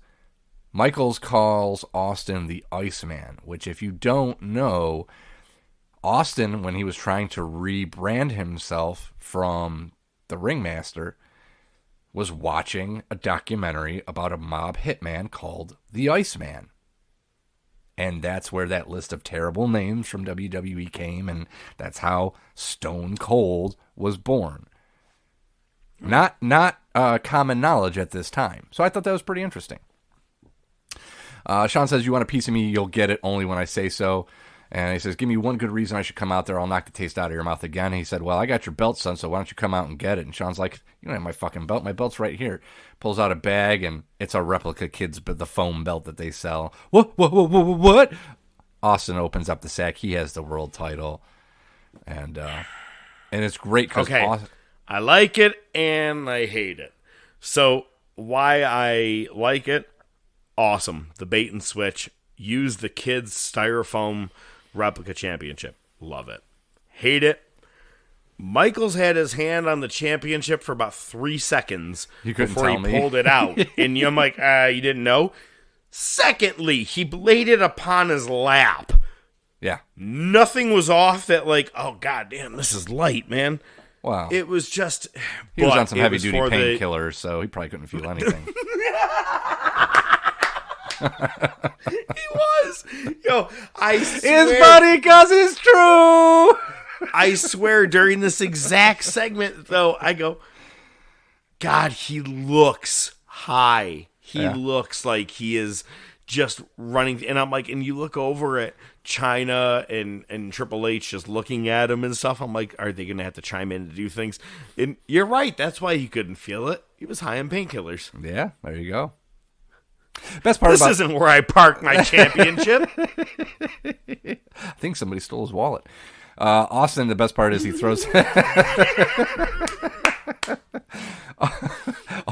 Michaels calls Austin the Iceman, which if you don't know, Austin, when he was trying to rebrand himself from the Ringmaster, was watching a documentary about a mob hitman called the Iceman. And that's where that list of terrible names from WWE came, and that's how Stone Cold was born. Not common knowledge at this time. So I thought that was pretty interesting. Sean says, you want a piece of me, you'll get it only when I say so. And he says, give me one good reason I should come out there. I'll knock the taste out of your mouth again. And he said, well, I got your belt, son, so why don't you come out and get it? And Sean's like, you don't have my fucking belt. My belt's right here. Pulls out a bag, and it's a replica kid's the foam belt that they sell. What? Austin opens up the sack. He has the world title. And it's great because I like it and I hate it. So why I like it? Awesome. The bait and switch. Use the kids' styrofoam replica championship. Love it. Hate it. Michaels had his hand on the championship for about 3 seconds before he pulled it out. And I'm like, you didn't know? Secondly, he laid it upon his lap. Yeah. Nothing was off that like, oh, goddamn, this is light, man. Wow. It was just... He was on some heavy-duty painkillers, so he probably couldn't feel anything. He was. Yo, I swear. It's funny because it's true. I swear during this exact segment, though, I go, God, he looks high. He looks like he is just running. And I'm like, and you look over at China and Triple H just looking at him and stuff. I'm like, are they going to have to chime in to do things? And you're right. That's why he couldn't feel it. He was high on painkillers. Yeah, there you go. Best part this isn't where I park my championship. I think somebody stole his wallet. Austin, the best part is he throws...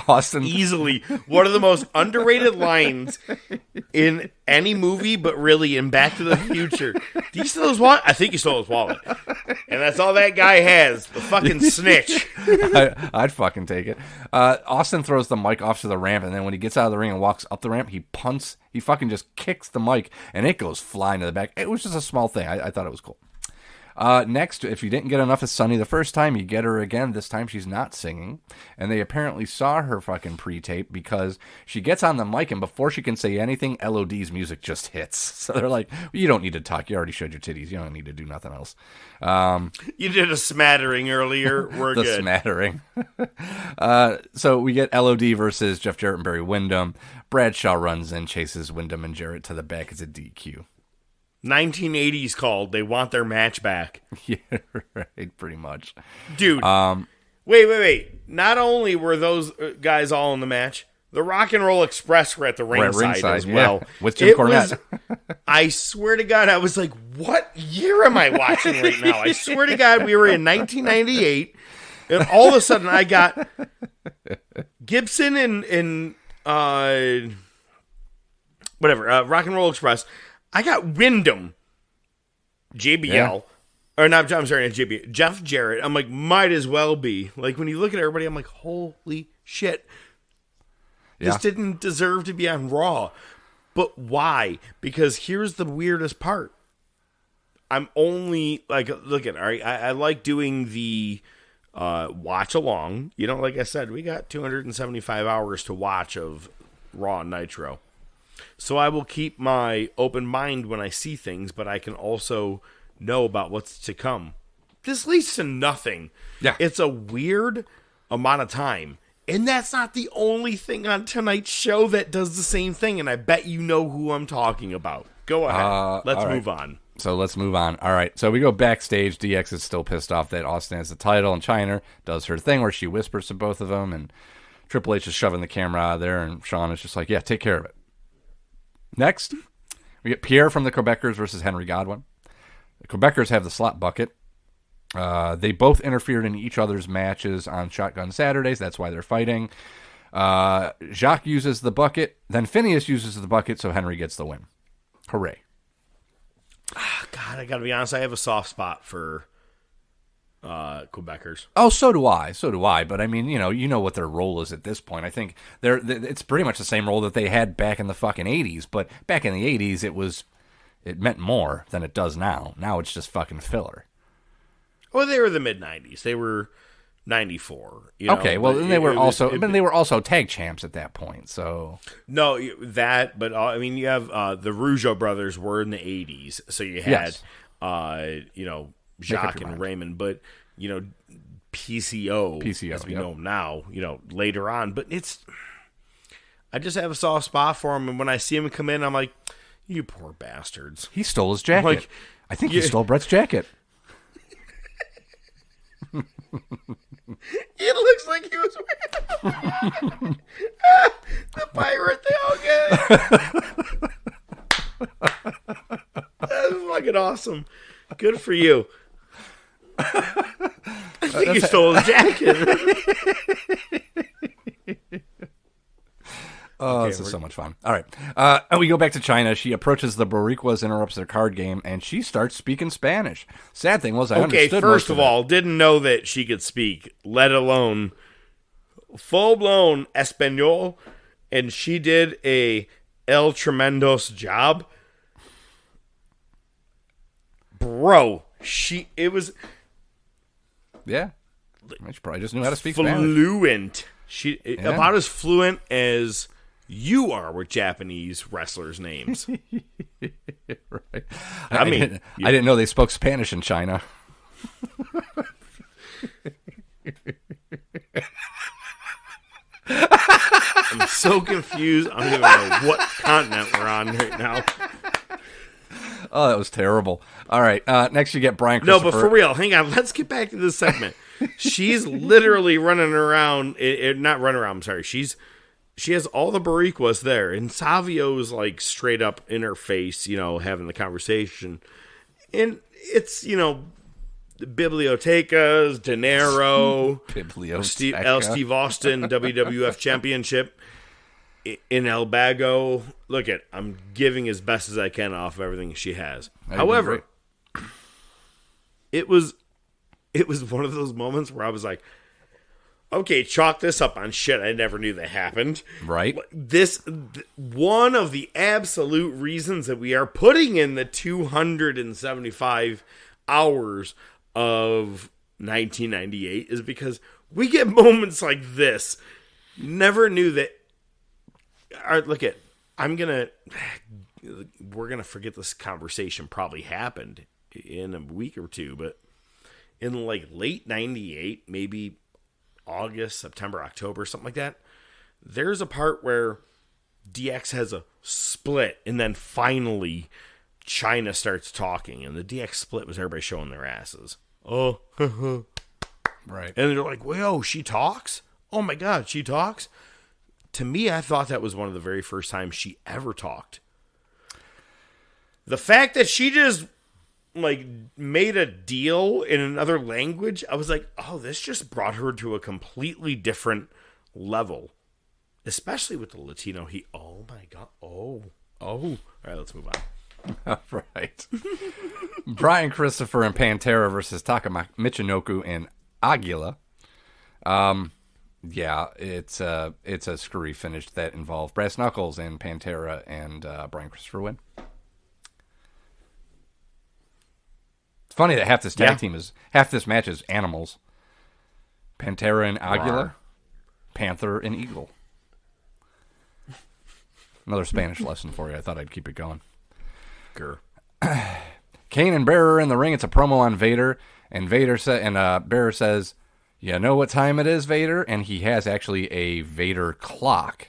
Austin. Easily one of the most underrated lines in any movie, but really in Back to the Future. Did he steal his wallet? I think he stole his wallet. And that's all that guy has. The fucking snitch. I'd fucking take it. Austin throws the mic off to the ramp, and then when he gets out of the ring and walks up the ramp, he punts. He fucking just kicks the mic, and it goes flying to the back. It was just a small thing. I thought it was cool. Next, if you didn't get enough of Sunny the first time, you get her again. This time she's not singing. And they apparently saw her fucking pre-tape because she gets on the mic and before she can say anything, LOD's music just hits. So they're like, well, you don't need to talk. You already showed your titties. You don't need to do nothing else. You did a smattering earlier. We're the good. Smattering. So we get LOD versus Jeff Jarrett and Barry Windham. Bradshaw runs in, chases Windham and Jarrett to the back as a DQ. 1980s called. They want their match back. Yeah, right. Pretty much. Dude. Wait. Not only were those guys all in the match, the Rock and Roll Express were at the ringside as well. Yeah. With Jim Cornette. I swear to God, I was like, what year am I watching right now? I swear to God, we were in 1998, and all of a sudden I got Gibson and Rock and Roll Express. I got Wyndham, JBL. Yeah. Or not, I'm sorry, not JBL. Jeff Jarrett. I'm like, might as well be. Like, when you look at everybody, I'm like, holy shit. This didn't deserve to be on Raw. But why? Because here's the weirdest part. I'm only, like, look at, all right, I like doing the watch along. You know, like I said, we got 275 hours to watch of Raw and Nitro. So I will keep my open mind when I see things, but I can also know about what's to come. This leads to nothing. Yeah. It's a weird amount of time. And that's not the only thing on tonight's show that does the same thing, and I bet you know who I'm talking about. Go ahead. Let's move on. So let's move on. All right. So we go backstage. DX is still pissed off that Austin has the title, and Chyna does her thing where she whispers to both of them, and Triple H is shoving the camera out of there, and Shawn is just like, yeah, take care of it. Next, we get Pierre from the Quebecers versus Henry Godwin. The Quebecers have the slot bucket. They both interfered in each other's matches on Shotgun Saturdays. That's why they're fighting. Jacques uses the bucket. Then Phineas uses the bucket, so Henry gets the win. Hooray. God, I got to be honest. I have a soft spot for Quebecers. Oh, so do I. But I mean, you know what their role is at this point. I think it's pretty much the same role that they had back in the fucking 80s. But back in the 80s, it meant more than it does now. Now it's just fucking filler. Well, they were the mid-90s. They were 94. Okay, well, then they were also tag champs at that point. So no, that. But I mean, you have the Rougeau brothers were in the 80s, so you had Jacques and Raymond, but PCO as we know him now. Later on, but I just have a soft spot for him, and when I see him come in, I'm like, you poor bastards. He stole his jacket. I think he stole Brett's jacket. It looks like he was wearing the pirate thing. That's fucking awesome. Good for you. I think you stole his jacket. Oh, this is so much fun. All right. And we go back to Chyna. She approaches the Boricuas, interrupts their card game, and she starts speaking Spanish. Sad thing was, I understood first of all, didn't know that she could speak, let alone full-blown Espanol, and she did a El Tremendos job. Bro, it was... Yeah. She probably just knew how to speak Spanish. Fluent. About as fluent as... you are with Japanese wrestlers' names. Right. I didn't know they spoke Spanish in China. I'm so confused. I don't even know what continent we're on right now. Oh, that was terrible. All right. Next, you get Brian No, Christopher. but for real, hang on. Let's get back to this segment. She's literally running around. Not running around. I'm sorry. She has all the Boricuas there, and Savio's like straight up in her face, having the conversation. And it's, Bibliotecas, Dinero, Steve Austin, WWF Championship in El Bago. Look I'm giving as best as I can off of everything she has. However, it was one of those moments where I was like, okay, chalk this up on shit I never knew that happened. Right. One of the absolute reasons that we are putting in the 275 hours of 1998 is because we get moments like this. Never knew that. All right, we're going to forget this conversation probably happened in a week or two, but in like late 98, maybe August, September, October, something like that, there's a part where DX has a split, and then finally China starts talking, and the DX split was everybody showing their asses. Oh, right. And they're like, "Whoa, she talks? Oh my God, she talks!" To me, I thought that was one of the very first times she ever talked. The fact that she just like made a deal in another language, I was like, "Oh, this just brought her to a completely different level." Especially with the Latino heat. Oh my God. Oh. All right, let's move on. Right. Brian Christopher and Pantera versus Taka Michinoku and Aguila. Yeah, it's a screwy finish that involved Brass Knuckles and Pantera and Brian Christopher win. It's funny that half this match is animals. Pantera and Aguila, Panther and Eagle. Another Spanish lesson for you. I thought I'd keep it going. Grr. Kane and Bearer in the ring. It's a promo on Vader, and Bearer says, "You know what time it is, Vader?" And he has actually a Vader clock,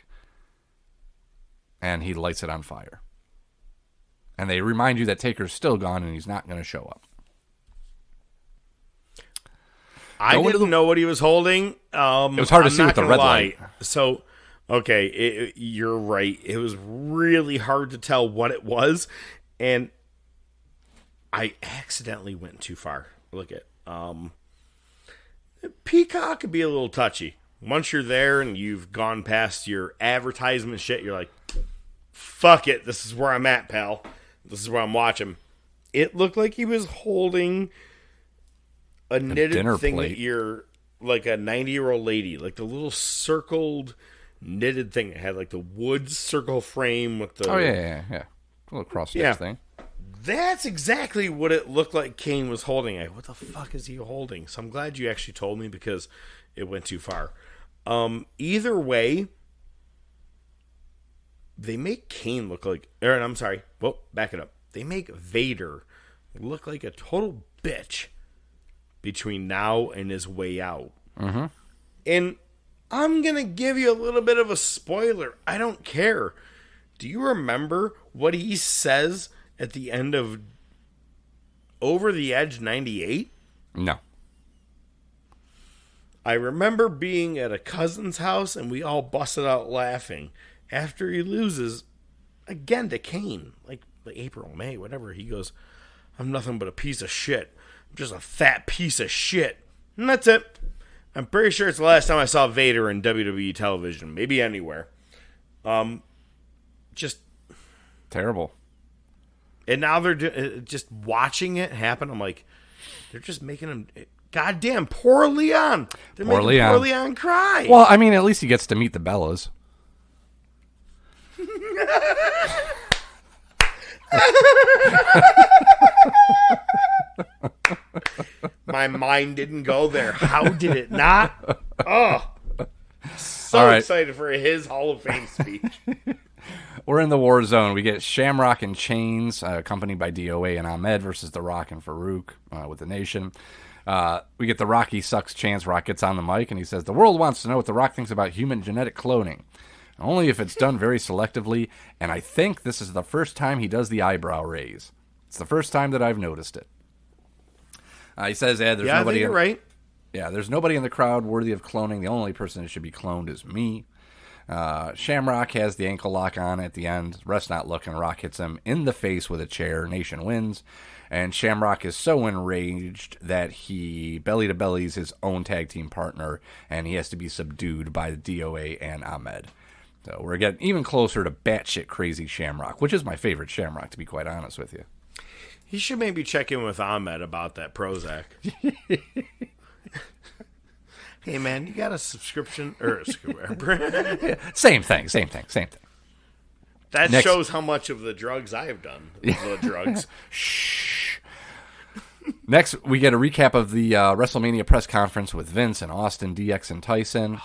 and he lights it on fire. And they remind you that Taker's still gone, and he's not going to show up. I didn't know what he was holding. It was hard to see with the red light. So. Okay, you're right. It was really hard to tell what it was, and I accidentally went too far. Look at Peacock could be a little touchy. Once you're there and you've gone past your advertisement shit, you're like, fuck it, this is where I'm at, pal. This is where I'm watching. It looked like he was holding a knitted thing plate. That you're like a 90-year-old lady, like the little circled knitted thing that had like the wood circle frame with the... Oh, yeah. A little cross-stitch thing. That's exactly what it looked like Kane was holding. What the fuck is he holding? So I'm glad you actually told me because it went too far. Either way, they make Kane look like... I'm sorry. Well, back it up. They make Vader look like a total bitch between now and his way out. Mm-hmm. And I'm going to give you a little bit of a spoiler. I don't care. Do you remember what he says at the end of Over the Edge 98? No. I remember being at a cousin's house and we all busted out laughing after he loses again to Kane. Like April, May, whatever. He goes, "I'm nothing but a piece of shit. I'm just a fat piece of shit." And that's it. I'm pretty sure it's the last time I saw Vader in WWE television. Maybe anywhere. Just terrible. And now they're just watching it happen. I'm like, they're just making him... Goddamn, poor Leon. They're making poor Leon cry. Well, I mean, at least he gets to meet the Bellas. My mind didn't go there. How did it not? Oh, so excited for his Hall of Fame speech. We're in the war zone. We get Shamrock and Chains, accompanied by DOA and Ahmed versus The Rock and Farouk with the Nation. We get the Rocky Sucks chance. Rock gets on the mic and he says, "The world wants to know what The Rock thinks about human genetic cloning. Only if it's done very selectively, and I think this is the first time he does the eyebrow raise. It's the first time that I've noticed it." He says, there's nobody. I think you're right. Yeah, there's nobody in the crowd worthy of cloning. The only person that should be cloned is me. Shamrock has the ankle lock on at the end. Rest not looking. Rock hits him in the face with a chair. Nation wins. And Shamrock is so enraged that he belly-to-bellies his own tag team partner, and he has to be subdued by the DOA and Ahmed. So we're getting even closer to batshit crazy Shamrock, which is my favorite Shamrock, to be quite honest with you. He should maybe check in with Ahmed about that Prozac. Hey, man, you got a subscription? Same thing. That shows how much of the drugs I have done. The drugs. Shh. Next, we get a recap of the WrestleMania press conference with Vince and Austin, DX, and Tyson.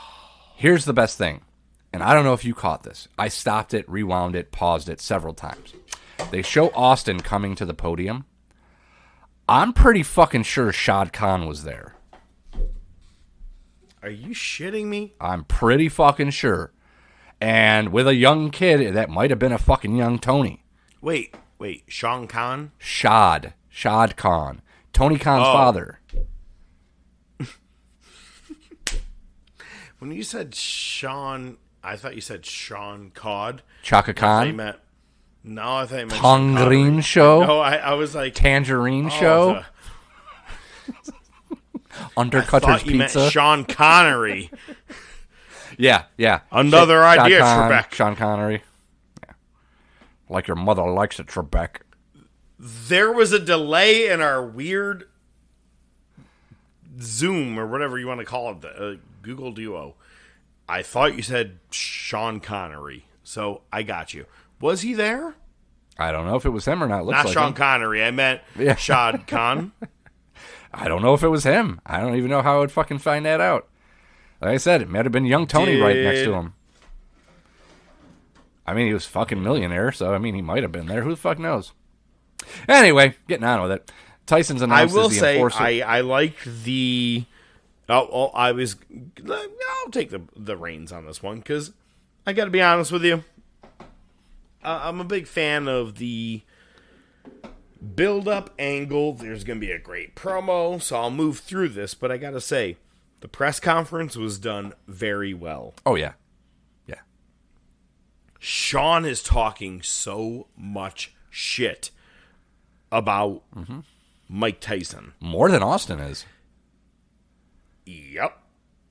Here's the best thing, and I don't know if you caught this. I stopped it, rewound it, paused it several times. They show Austin coming to the podium. I'm pretty fucking sure Shad Khan was there. Are you shitting me? I'm pretty fucking sure. And with a young kid, that might have been a fucking young Tony. Wait, Wait, Sean Khan? Shad Khan. Tony Khan's father. When you said Sean, I thought you said Sean Cod. Chaka Khan? I thought you meant Tangerine Show? No, I was like... Tangerine Show? Undercutter's you Pizza? meant Sean Connery. Yeah. Another idea, Trebek. Sean Connery. Yeah. Like your mother likes it, Trebek. There was a delay in our weird Zoom, or whatever you want to call it, the Google Duo. I thought you said Sean Connery, so I got you. Was he there? I don't know if it was him or not. Looks Not like Sean him. Connery. I meant Shad Khan. I don't know if it was him. I don't even know how I would fucking find that out. Like I said, it might have been young Tony right next to him. I mean, he was fucking millionaire, so I mean, he might have been there. Who the fuck knows? Anyway, getting on with it. Tyson's announced I will as the say enforcer. I like the. I'll take the reins on this one because I got to be honest with you. I'm a big fan of the build-up angle. There's going to be a great promo, so I'll move through this. But I got to say, the press conference was done very well. Oh, yeah. Yeah. Sean is talking so much shit about Mike Tyson. More than Austin is. Yep.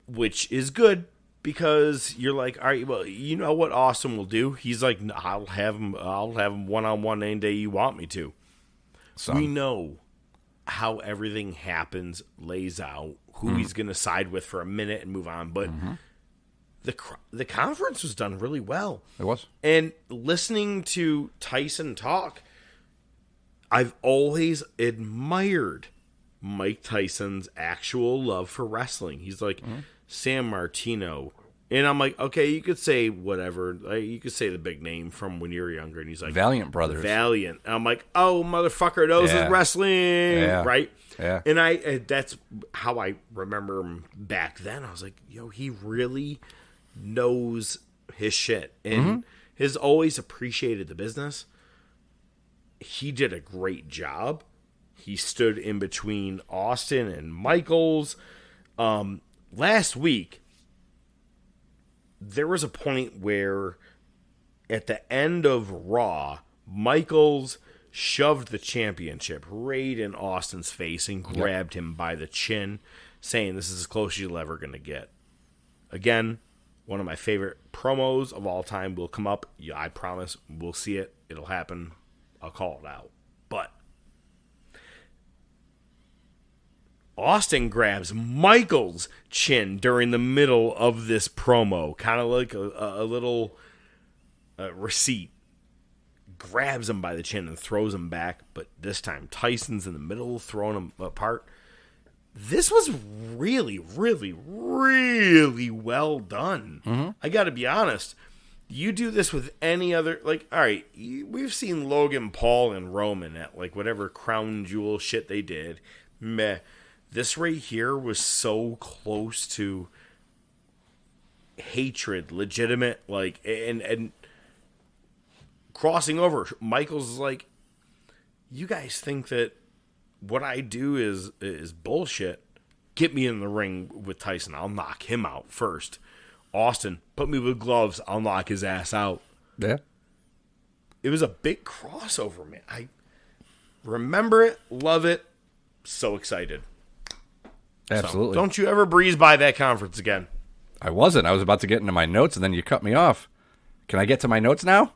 Which is good because you're like, all right, well, you know what Austin will do? He's like, I'll have him one-on-one any day you want me to. We know how everything happens, lays out, who he's going to side with for a minute and move on. But the conference was done really well. It was. And listening to Tyson talk, I've always admired Mike Tyson's actual love for wrestling. He's like, San Martino. And I'm like, okay, you could say whatever. You could say the big name from when you were younger. And he's like, Valiant Brothers. Valiant. And I'm like, oh, motherfucker, those is wrestling. Yeah. Right? Yeah. And that's how I remember him back then. I was like, yo, he really knows his shit. And has always appreciated the business. He did a great job. He stood in between Austin and Michaels. Last week, there was a point where at the end of Raw, Michaels shoved the championship right in Austin's face and grabbed him by the chin, saying this is as close as you're ever going to get. Again, one of my favorite promos of all time will come up. Yeah, I promise we'll see it. It'll happen. I'll call it out. But Austin grabs Michael's chin during the middle of this promo, kind of like a little receipt. Grabs him by the chin and throws him back, but this time Tyson's in the middle, throwing him apart. This was really, really, really well done. I got to be honest. You do this with any other, like, all right, we've seen Logan Paul and Roman at, like, whatever crown jewel shit they did. Meh. This right here was so close to hatred, legitimate, like, and crossing over. Michaels is like, you guys think that what I do is bullshit. Get me in the ring with Tyson. I'll knock him out first. Austin, put me with gloves. I'll knock his ass out. Yeah. It was a big crossover, man. I remember it, love it, so excited. Absolutely. So, don't you ever breeze by that conference again. I wasn't. I was about to get into my notes, and then you cut me off. Can I get to my notes now?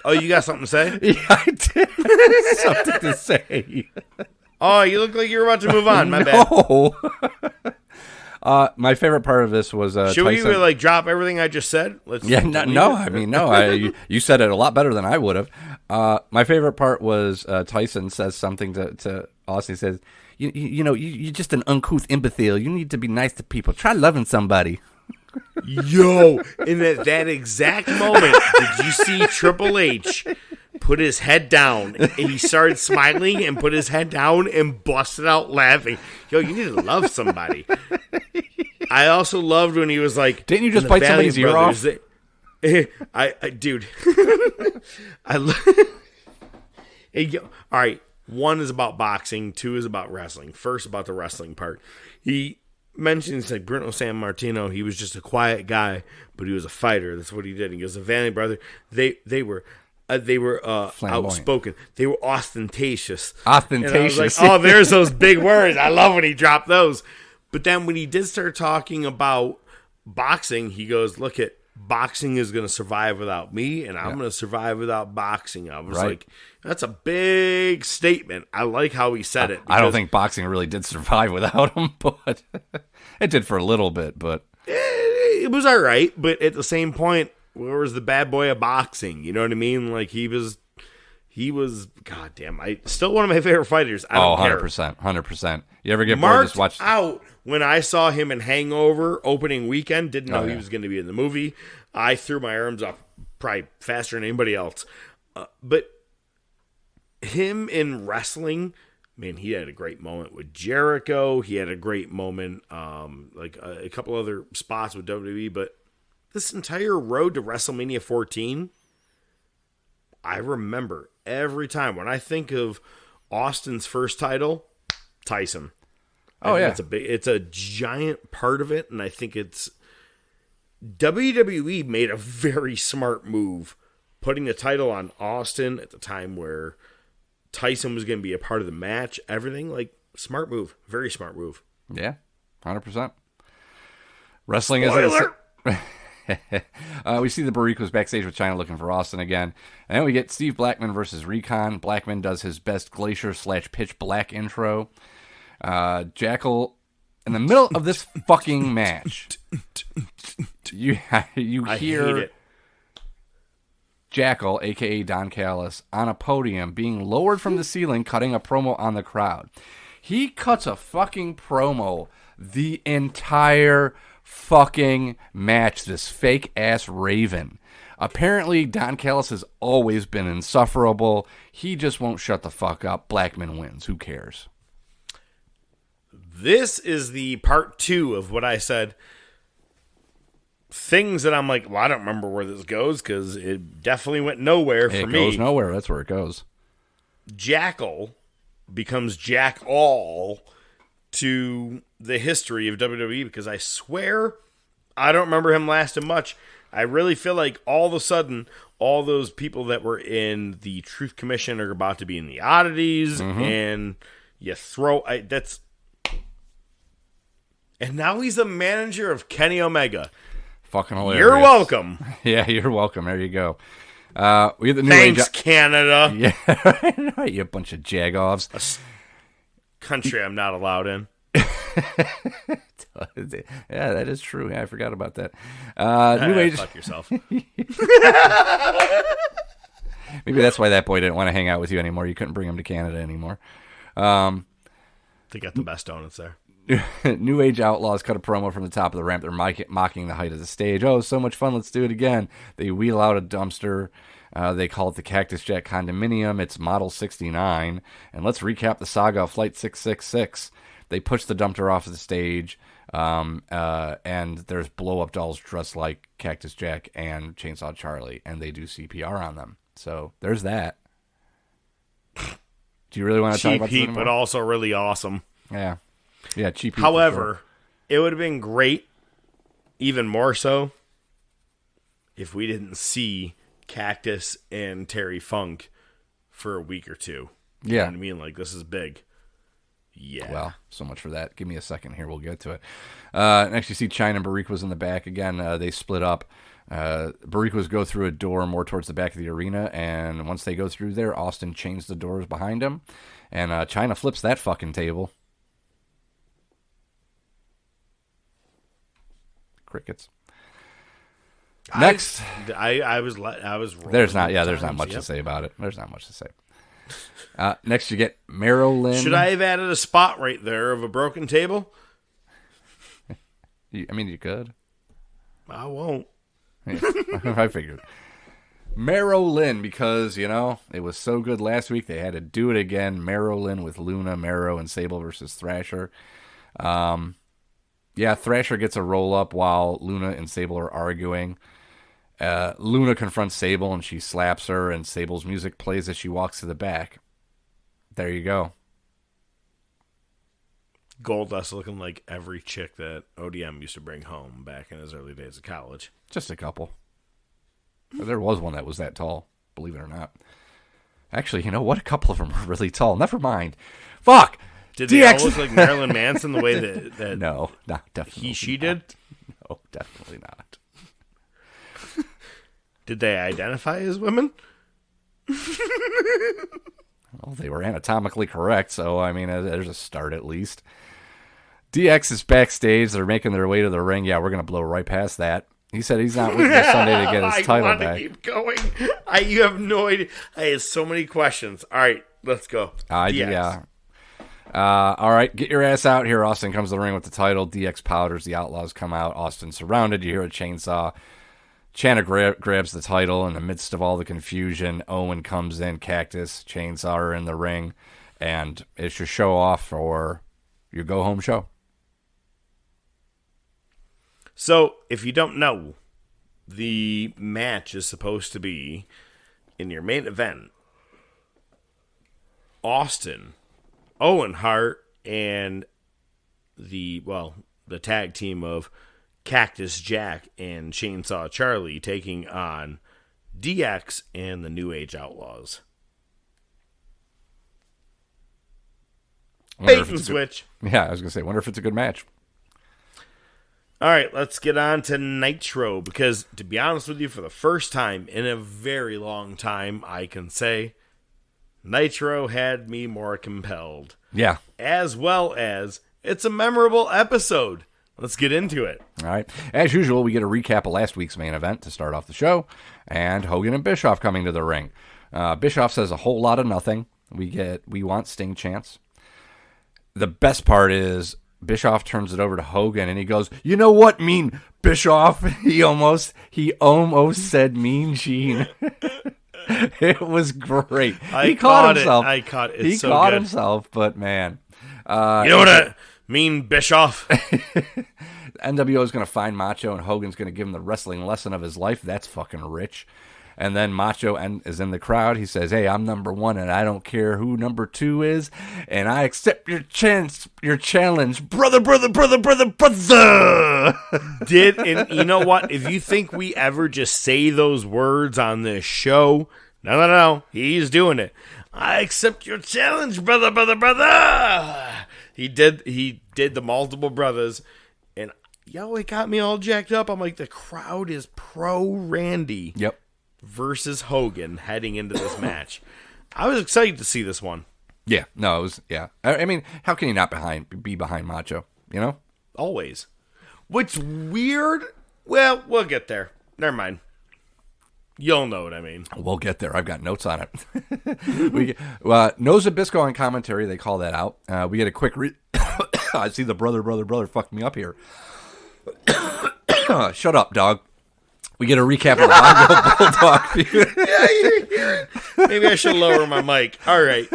Oh, you got something to say? Yeah, I did. Something to say. Oh, you look like you were about to move on. My bad. My favorite part of this was should Tyson. we like drop everything I just said? No. I mean, no. You said it a lot better than I would have. My favorite part was Tyson says something to Austin. He says, "You know, you're just an uncouth imbecile. You need to be nice to people. Try loving somebody." Yo, and at that exact moment, did you see Triple H put his head down and he started smiling and put his head down and busted out laughing? Yo, you need to love somebody. I also loved when he was like, "Didn't you just bite somebody's ear off?" Dude, All right, 1 is about boxing, 2 is about wrestling. First, about the wrestling part. He mentions like Bruno Sammartino. He was just a quiet guy, but he was a fighter. That's what he did. He goes, the Vanity Brother. They were outspoken. They were ostentatious. Ostentatious. And I was like, oh, there's those big words. I love when he dropped those. But then when he did start talking about boxing, he goes, look, boxing is going to survive without me, and I'm going to survive without boxing. I was like, that's a big statement. I like how he said it. I don't think boxing really did survive without him, but it did for a little bit. But it was all right. But at the same point, where was the bad boy of boxing? You know what I mean? Like he was, goddamn, still one of my favorite fighters. I don't care. 100%. You ever get bored? Marked Just watch out when I saw him in Hangover opening weekend. Didn't know he was going to be in the movie. I threw my arms up probably faster than anybody else. But him in wrestling, man, he had a great moment with Jericho. He had a great moment, like a couple other spots with WWE. But this entire road to WrestleMania 14, I remember every time when I think of Austin's first title, Tyson. It's a giant part of it, and I think it's WWE made a very smart move putting the title on Austin at the time where Tyson was going to be a part of the match. Everything, like, smart move, very smart move. Yeah, 100%. Wrestling Spoiler! is. We see the Barricos backstage with China looking for Austin again. And then we get Steve Blackman versus Recon. Blackman does his best Glacier/Pitch Black intro. Jackal, in the middle of this fucking match, you hear Jackal, a.k.a. Don Callis, on a podium being lowered from the ceiling, cutting a promo on the crowd. He cuts a fucking promo the entire fucking match, this fake-ass Raven. Apparently, Don Callis has always been insufferable. He just won't shut the fuck up. Blackman wins. Who cares? This is the part 2 of what I said. Things that I'm like, well, I don't remember where this goes because it definitely went nowhere for me. It goes nowhere. That's where it goes. Jackal becomes Jack All to the history of WWE because I swear I don't remember him lasting much. I really feel like all of a sudden, all those people that were in the Truth Commission are about to be in the Oddities, and you throw that's. And now he's the manager of Kenny Omega. Fucking hilarious. You're welcome. Yeah, you're welcome. There you go. We have the new Thanks, Canada. Yeah, you bunch of jagoffs. Country I'm not allowed in. Yeah, that is true. Yeah, I forgot about that. New Age. Fuck yourself. Maybe that's why that boy didn't want to hang out with you anymore. You couldn't bring him to Canada anymore. They got the best donuts there. New Age Outlaws cut a promo from the top of the ramp. They're mocking the height of the stage. Oh, so much fun. Let's do it again. They wheel out a dumpster. They call it the Cactus Jack Condominium. It's Model 69. And let's recap the saga of Flight 666. They push the dumpster off of the stage. And there's blow-up dolls dressed like Cactus Jack and Chainsaw Charlie. And they do CPR on them. So there's that. Do you really want to talk about cheap, but also really awesome. Yeah. Yeah, cheap. However, it would have been great, even more so, if we didn't see Cactus and Terry Funk for a week or two. Yeah. You know what I mean? Like, this is big. Yeah. Well, so much for that. Give me a second here. We'll get to it. Next, you see China and Barricos in the back. Again, they split up. Barricos go through a door more towards the back of the arena, and once they go through there, Austin chains the doors behind him, and China flips that fucking table. Crickets. Next, I was there's not much to say about it. There's not much to say. Next, you get Marilyn. Should I have added a spot right there of a broken table? I mean, you could. I won't. Yeah, I figured. Marilyn, because, you know, it was so good last week, they had to do it again. Marilyn with Luna, Mero, and Sable versus Thrasher. Yeah, Thrasher gets a roll-up while Luna and Sable are arguing. Luna confronts Sable, and she slaps her, and Sable's music plays as she walks to the back. There you go. Goldust looking like every chick that ODM used to bring home back in his early days of college. Just a couple. There was one that was that tall, believe it or not. Actually, you know what? A couple of them are really tall. Never mind. Fuck! Did they all look like Marilyn Manson the way that no, definitely she not. did? No, definitely not. Did they identify as women? Well, they were anatomically correct, so, I mean, there's a start at least. DX is backstage. They're making their way to the ring. Yeah, we're going to blow right past that. He said he's not waiting till Sunday to get his title back. I want to keep going. You have no idea. I have so many questions. All right, let's go. DX. Yeah. All right, get your ass out here. Austin comes to the ring with the title. DX powders. The Outlaws come out. Austin surrounded. You hear a chainsaw. Channa grabs the title in the midst of all the confusion. Owen comes in. Cactus, Chainsaw are in the ring. And it's your show off or your go-home show. So, if you don't know, the match is supposed to be in your main event. Austin, Owen Hart, and the tag team of Cactus Jack and Chainsaw Charlie taking on DX and the New Age Outlaws. Bait and switch. Yeah, I was going to say, wonder if it's a good match. All right, let's get on to Nitro, because to be honest with you, for the first time in a very long time, I can say Nitro had me more compelled. Yeah. As well as it's a memorable episode. Let's get into it. All right. As usual, we get a recap of last week's main event to start off the show, and Hogan and Bischoff coming to the ring. Bischoff says a whole lot of nothing. We want Sting chants. The best part is Bischoff turns it over to Hogan, and he goes, "You know what, Mean Bischoff?" He almost said Mean Gene. It was great. He caught himself. I caught it. He caught himself, but man, you know what I mean, Bischoff. NWO is going to find Macho, and Hogan's going to give him the wrestling lesson of his life. That's fucking rich. And then Macho is in the crowd. He says, "Hey, I'm number one, and I don't care who number two is, and I accept your challenge, brother." And you know what? If you think we ever just say those words on this show, no, he's doing it. I accept your challenge, brother. He did the multiple brothers, and it got me all jacked up. I'm like, the crowd is pro Randy. Yep. Versus Hogan heading into this match. I was excited to see this one. Yeah, no, it was, yeah. I mean, how can you not be behind Macho, you know? Always. What's weird, well, we'll get there. Never mind. You'll know what I mean. We'll get there. I've got notes on it. No Zbyszko on commentary, they call that out. We get a quick I see the brother fucked me up here. Shut up, dog. We get a recap of the Mongo Bulldog feud. Yeah, you hear it. Maybe I should lower my mic. All right.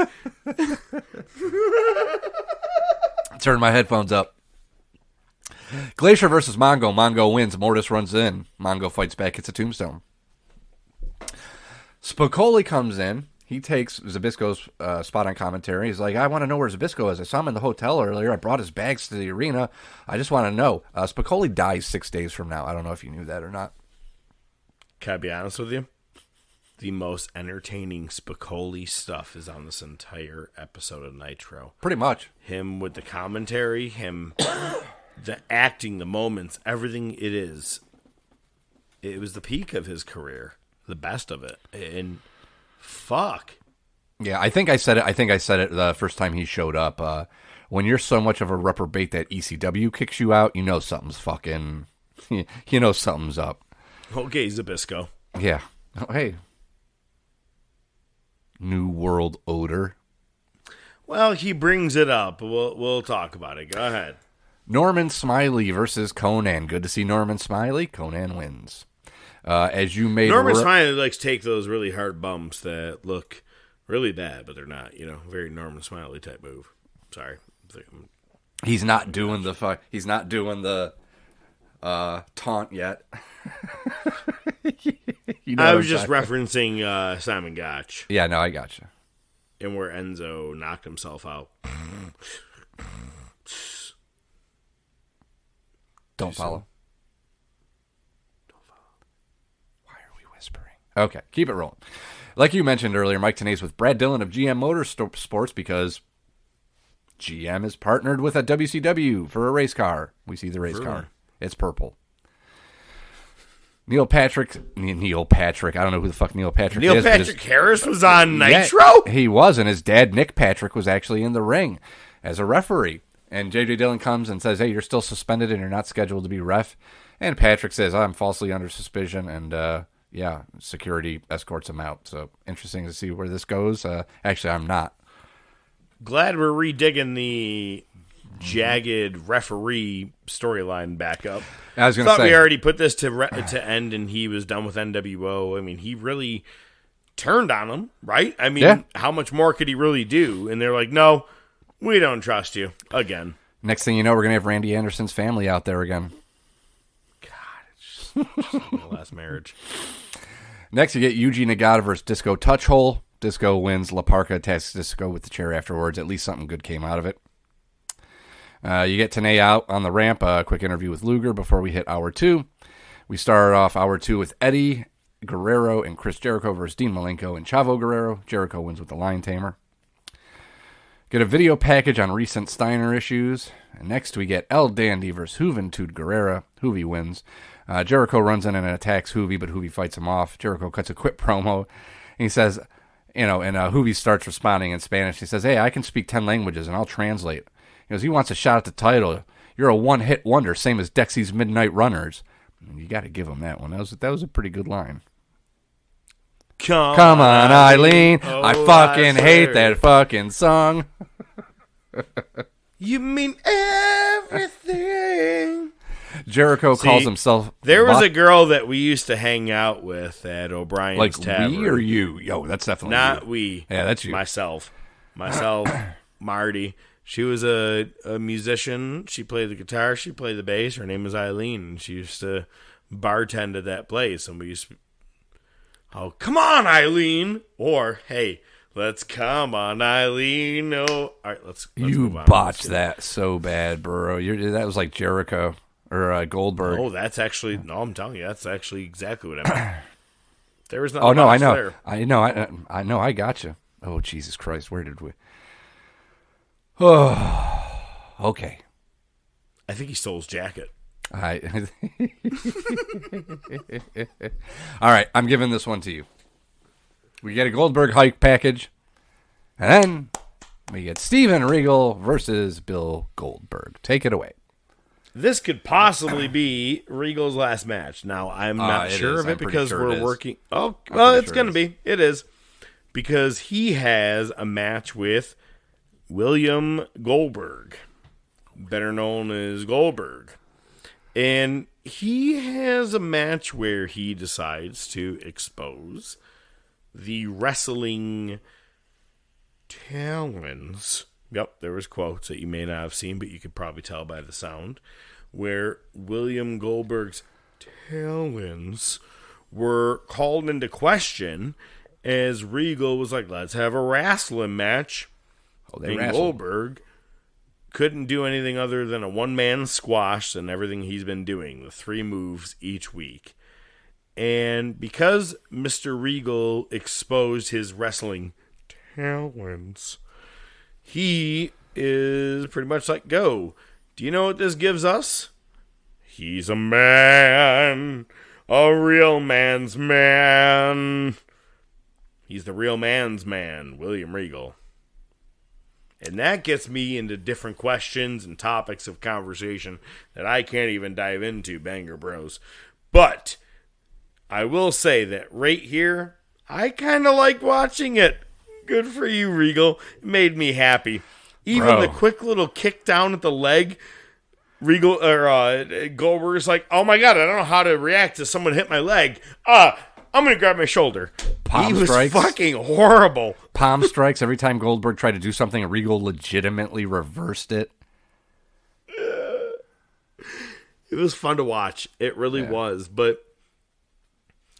Turn my headphones up. Glacier versus Mongo. Mongo wins. Mortis runs in. Mongo fights back. It's a tombstone. Spicoli comes in. He takes Zbyszko's spot on commentary. He's like, "I want to know where Zbyszko is. I saw him in the hotel earlier. I brought his bags to the arena. I just want to know." Spicoli dies 6 days from now. I don't know if you knew that or not. Can I be honest with you? The most entertaining Spicoli stuff is on this entire episode of Nitro. Pretty much. Him with the commentary, him, the acting, the moments, everything it is. It was the peak of his career. The best of it. And fuck. Yeah, I think I said it the first time he showed up. When you're so much of a reprobate that ECW kicks you out, you know something's fucking... You know something's up. Okay, Zbyszko. Yeah. Oh, hey. New World Order. Well, he brings it up. We'll talk about it. Go ahead. Norman Smiley versus Conan. Good to see Norman Smiley. Conan wins. As you made Norman Smiley likes to take those really hard bumps that look really bad, but they're not. You know, very Norman Smiley type move. Sorry. He's not doing the taunt yet. I was just referencing Simon Gotch. Yeah, no, I gotcha. and where Enzo knocked himself out. Don't follow. Why are we whispering? Okay, keep it rolling. Like you mentioned earlier, Mike Tenay's with Brad Dillon of GM Motorsports because GM is partnered with a WCW for a race car. We see the race car. It's purple. Neil Patrick. I don't know who the fuck Neil Patrick is. Neil Patrick Harris was on Nitro? Yeah, he was, and his dad, Nick Patrick, was actually in the ring as a referee. And J.J. Dillon comes and says, hey, you're still suspended and you're not scheduled to be ref. And Patrick says, I'm falsely under suspicion. And, security escorts him out. So interesting to see where this goes. Actually, I'm not. Glad we're redigging the jagged referee storyline back up. I was going to say, we already put this to end and he was done with NWO. I mean, he really turned on him, right? I mean, How much more could he really do? And they're like, no, we don't trust you again. Next thing you know, we're going to have Randy Anderson's family out there again. God, it's just my last marriage. Next, you get Yuji Nagata versus Disco Touch Hole. Disco wins. La Parka attacks Disco with the chair afterwards. At least something good came out of it. You get Tenay out on the ramp. A quick interview with Luger before we hit hour 2. We start off hour 2 with Eddie Guerrero and Chris Jericho versus Dean Malenko and Chavo Guerrero. Jericho wins with the Lion Tamer. Get a video package on recent Steiner issues. And next we get El Dandy versus Juventud Guerrera. Juvi wins. Jericho runs in and attacks Juvi, but Juvi fights him off. Jericho cuts a quick promo. And he says, and Juvi starts responding in Spanish. He says, hey, I can speak 10 languages and I'll translate. He goes, he wants a shot at the title. You're a one-hit wonder, same as Dexy's Midnight Runners. You got to give him that one. That was a pretty good line. Come on, Eileen. Oh, I fucking hate that fucking song. You mean everything. Jericho calls himself. There was a girl that we used to hang out with at O'Brien's Tavern. We or you? Yo, that's definitely not you. we. Yeah, that's you. Myself, Marty. She was a musician. She played the guitar. She played the bass. Her name was Eileen. And she used to bartend at that place. And we used to, oh, come on, Eileen. Or, hey, let's come on, Eileen. No. All right, let's you move on. Botched that so bad, bro. That was like Jericho or Goldberg. Oh, that's actually, no, I'm telling you, that's actually exactly what I meant. There was no. Oh, no, I know. There. I know. I got you. Oh, Jesus Christ. Where did we? Oh, okay. I think he stole his jacket. All right, I'm giving this one to you. We get a Goldberg hike package, and then we get Steven Regal versus Bill Goldberg. Take it away. This could possibly be Regal's last match. Now, I'm not sure of it because we're working. Oh, well, it's going to be. It is. Because he has a match with William Goldberg, better known as Goldberg. And he has a match where he decides to expose the wrestling talents. Yep, there was quotes that you may not have seen, but you could probably tell by the sound, where William Goldberg's talents were called into question as Regal was like, let's have a wrestling match. And Goldberg couldn't do anything other than a one-man squash and everything he's been doing, the 3 moves each week. And because Mr. Regal exposed his wrestling talents, he is pretty much like, go. Do you know what this gives us? He's a man, a real man's man. He's the real man's man, William Regal. And that gets me into different questions and topics of conversation that I can't even dive into, Banger Bros. But I will say that right here, I kind of like watching it. Good for you, Regal. It made me happy. Even the quick little kick down at the leg, Regal or Goldberg's like, oh my God, I don't know how to react to someone hit my leg. I'm going to grab my shoulder. Palm he strikes. was fucking horrible. Palm strikes every time Goldberg tried to do something, Regal legitimately reversed it. It was fun to watch. It really was. But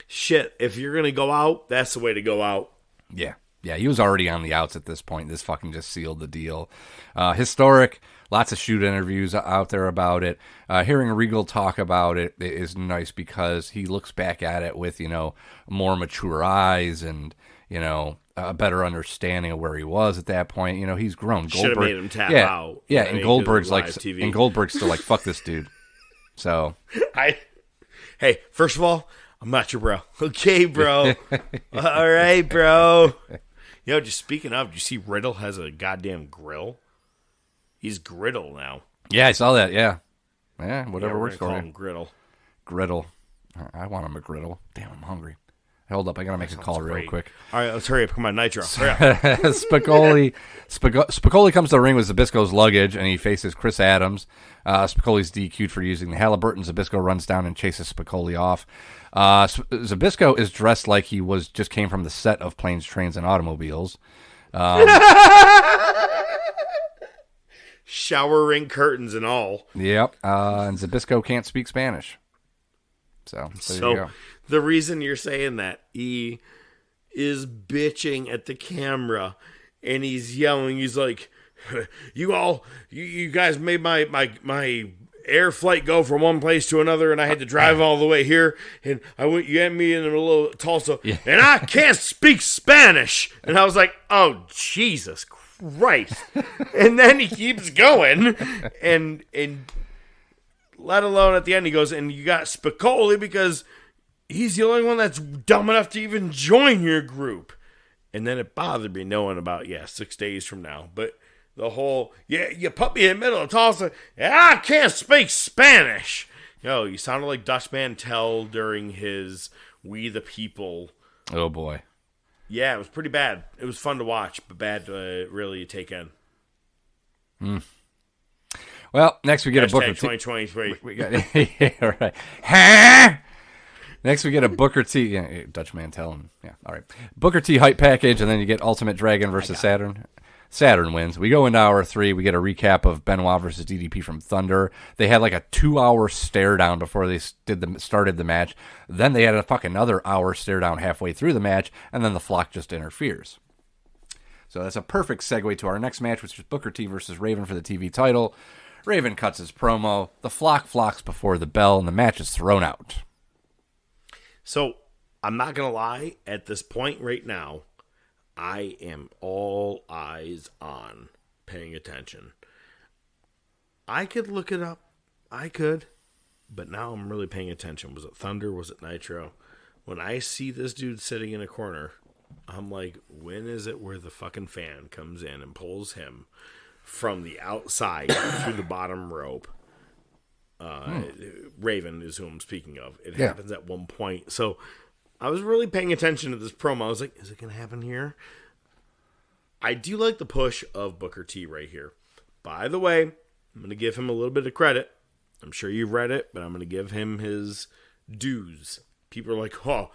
shit, if you're going to go out, that's the way to go out. Yeah. Yeah, he was already on the outs at this point. This fucking just sealed the deal. Historic, lots of shoot interviews out there about it. Hearing Regal talk about it is nice because he looks back at it with, more mature eyes and, a better understanding of where he was at that point. He's grown. Should have made him tap out. Yeah, and Goldberg's still like, fuck this dude. So, hey, first of all, I'm not your bro. Okay, bro. All right, bro. Just speaking of, did you see Riddle has a goddamn grill? He's Griddle now. Yeah, I saw that. Yeah, whatever works for him. Griddle. I want him a griddle. Damn, I'm hungry. Hold up, I gotta make a call real quick. All right, let's hurry up. Come on, Nitro. Spicoli comes to the ring with Zbyszko's luggage, and he faces Chris Adams. Spicoli's DQ'd for using the Halliburton. Zbyszko runs down and chases Spicoli off. Zbyszko is dressed like he just came from the set of Planes, Trains, and Automobiles. Shower ring curtains and all. Yep. And Zbyszko can't speak Spanish. So there you go. The reason you're saying that, he is bitching at the camera and he's yelling. He's like, you guys made my air flight go from one place to another, and I had to drive all the way here, and you had me in the middle of Tulsa, and I can't speak Spanish. And I was like, oh, Jesus Christ. And then he keeps going, and let alone at the end he goes, and you got Spicoli because he's the only one that's dumb enough to even join your group. And then it bothered me knowing about 6 days from now, but the whole, you put me in the middle of Tulsa, and I can't speak Spanish. You sounded like Dutch Mantel during his We the People. Oh, boy. Yeah, it was pretty bad. It was fun to watch, but bad to really take in. Well, next we get a Booker T. 2023. We got, yeah, right. Huh? Next we get a Booker T. Yeah, Dutch Mantel. All right. Booker T hype package, and then you get Ultimate Dragon versus Saturn. Saturn wins. We go into hour 3. We get a recap of Benoit versus DDP from Thunder. They had like a 2-hour stare down before they started the match. Then they had a fucking another hour stare down halfway through the match, and then the Flock just interferes. So that's a perfect segue to our next match, which is Booker T versus Raven for the TV title. Raven cuts his promo. The Flock flocks before the bell, and the match is thrown out. So, I'm not going to lie. At this point right now, I am all eyes on paying attention. I could look it up. I could. But now I'm really paying attention. Was it Thunder? Was it Nitro? When I see this dude sitting in a corner, I'm like, when is it where the fucking fan comes in and pulls him from the outside through the bottom rope? Raven is who I'm speaking of. It happens at one point. So I was really paying attention to this promo. I was like, is it going to happen here? I do like the push of Booker T right here. By the way, I'm going to give him a little bit of credit. I'm sure you've read it, but I'm going to give him his dues. People are like, oh,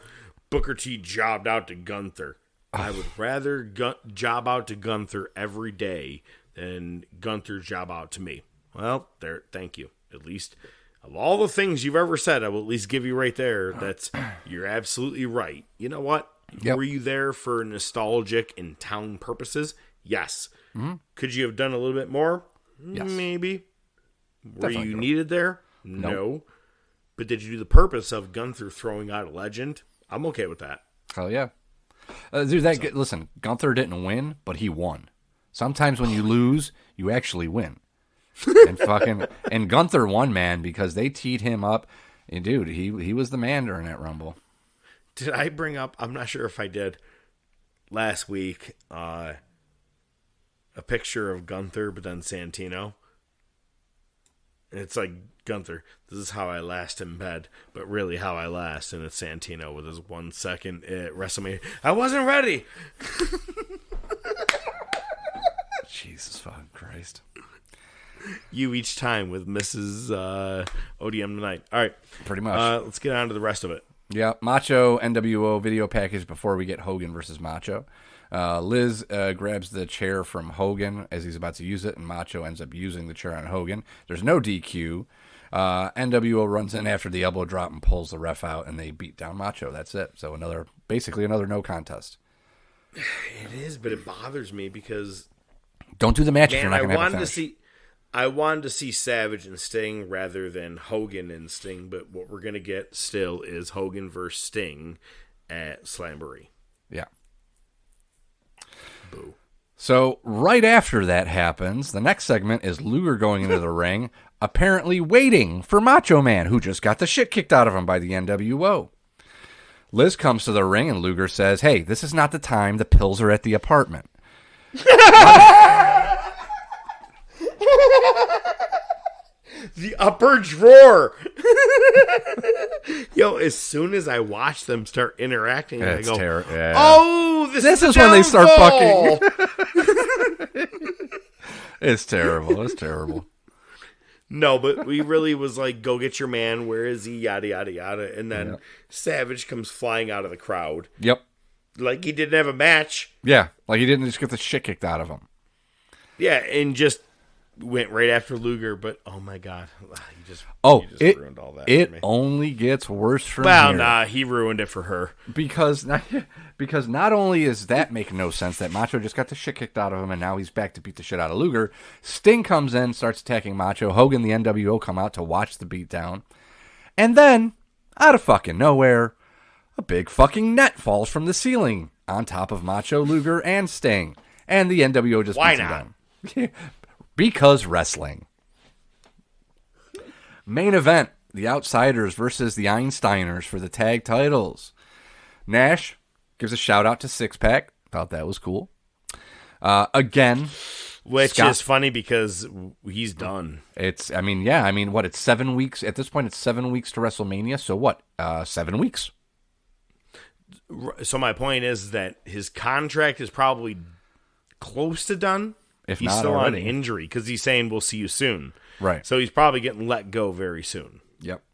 Booker T jobbed out to Gunther. I would rather job out to Gunther every day than Gunther job out to me. Well, there. Thank you. At least of all the things you've ever said, I will at least give you right there. You're absolutely right. You know what? Yep. Were you there for nostalgic and town purposes? Yes. Mm-hmm. Could you have done a little bit more? Yes. Maybe. Definitely Were you needed there? Nope. No. But did you do the purpose of Gunther throwing out a legend? I'm okay with that. Hell yeah. Dude, listen, Gunther didn't win, but he won. Sometimes when you lose, you actually win. And Gunther won, man, because they teed him up. And dude, he was the man during that Rumble. Did I bring up, I'm not sure if I did, last week, a picture of Gunther, but then Santino? And it's like, Gunther, this is how I last in bed, but really how I last, and it's Santino with his 1 second at WrestleMania. I wasn't ready! Jesus fucking Christ. You each time with Mrs. ODM tonight. All right. Pretty much. Let's get on to the rest of it. Yeah. Macho NWO video package before we get Hogan versus Macho. Liz grabs the chair from Hogan as he's about to use it, and Macho ends up using the chair on Hogan. There's no DQ. NWO runs in after the elbow drop and pulls the ref out, and they beat down Macho. That's it. So basically another no contest. It is, but it bothers me because Don't do the match if man, you're not I going to have a wanted to finish. I wanted to see Savage and Sting rather than Hogan and Sting, but what we're gonna get still is Hogan versus Sting at Slamboree. Yeah. Boo. So right after that happens, the next segment is Luger going into the ring, apparently waiting for Macho Man, who just got the shit kicked out of him by the NWO. Liz comes to the ring and Luger says, "Hey, this is not the time. The pills are at the apartment." The upper drawer. Yo, as soon as I watch them start interacting, I go, yeah. "Oh, this is when they start downfall." fucking. It's terrible. It's terrible. No, but we really was like, "Go get your man. Where is he?" Yada yada yada, and then Savage comes flying out of the crowd. Yep. Like he didn't have a match. Yeah, like he didn't just get the shit kicked out of him. Yeah, and just went right after Luger, but oh my god, you just ruined all that. It for me. only gets worse from Well, here. nah, he ruined it for her. Because not only is that making no sense that Macho just got the shit kicked out of him and now he's back to beat the shit out of Luger, Sting comes in, starts attacking Macho, Hogan, the NWO come out to watch the beatdown, and then, out of fucking nowhere, a big fucking net falls from the ceiling on top of Macho, Luger, and Sting, and the NWO just Why beats not? him down. Because wrestling. Main event, the Outsiders versus the Einsteiners for the tag titles. Nash gives a shout out to Six Pack. Thought that was cool. Again. Which is funny because he's done. It's 7 weeks. At this point, it's 7 weeks to WrestleMania. So what? 7 weeks. So my point is that his contract is probably close to done. If he's not still already. on injury because he's saying we'll see you soon. Right. So he's probably getting let go very soon. Yep.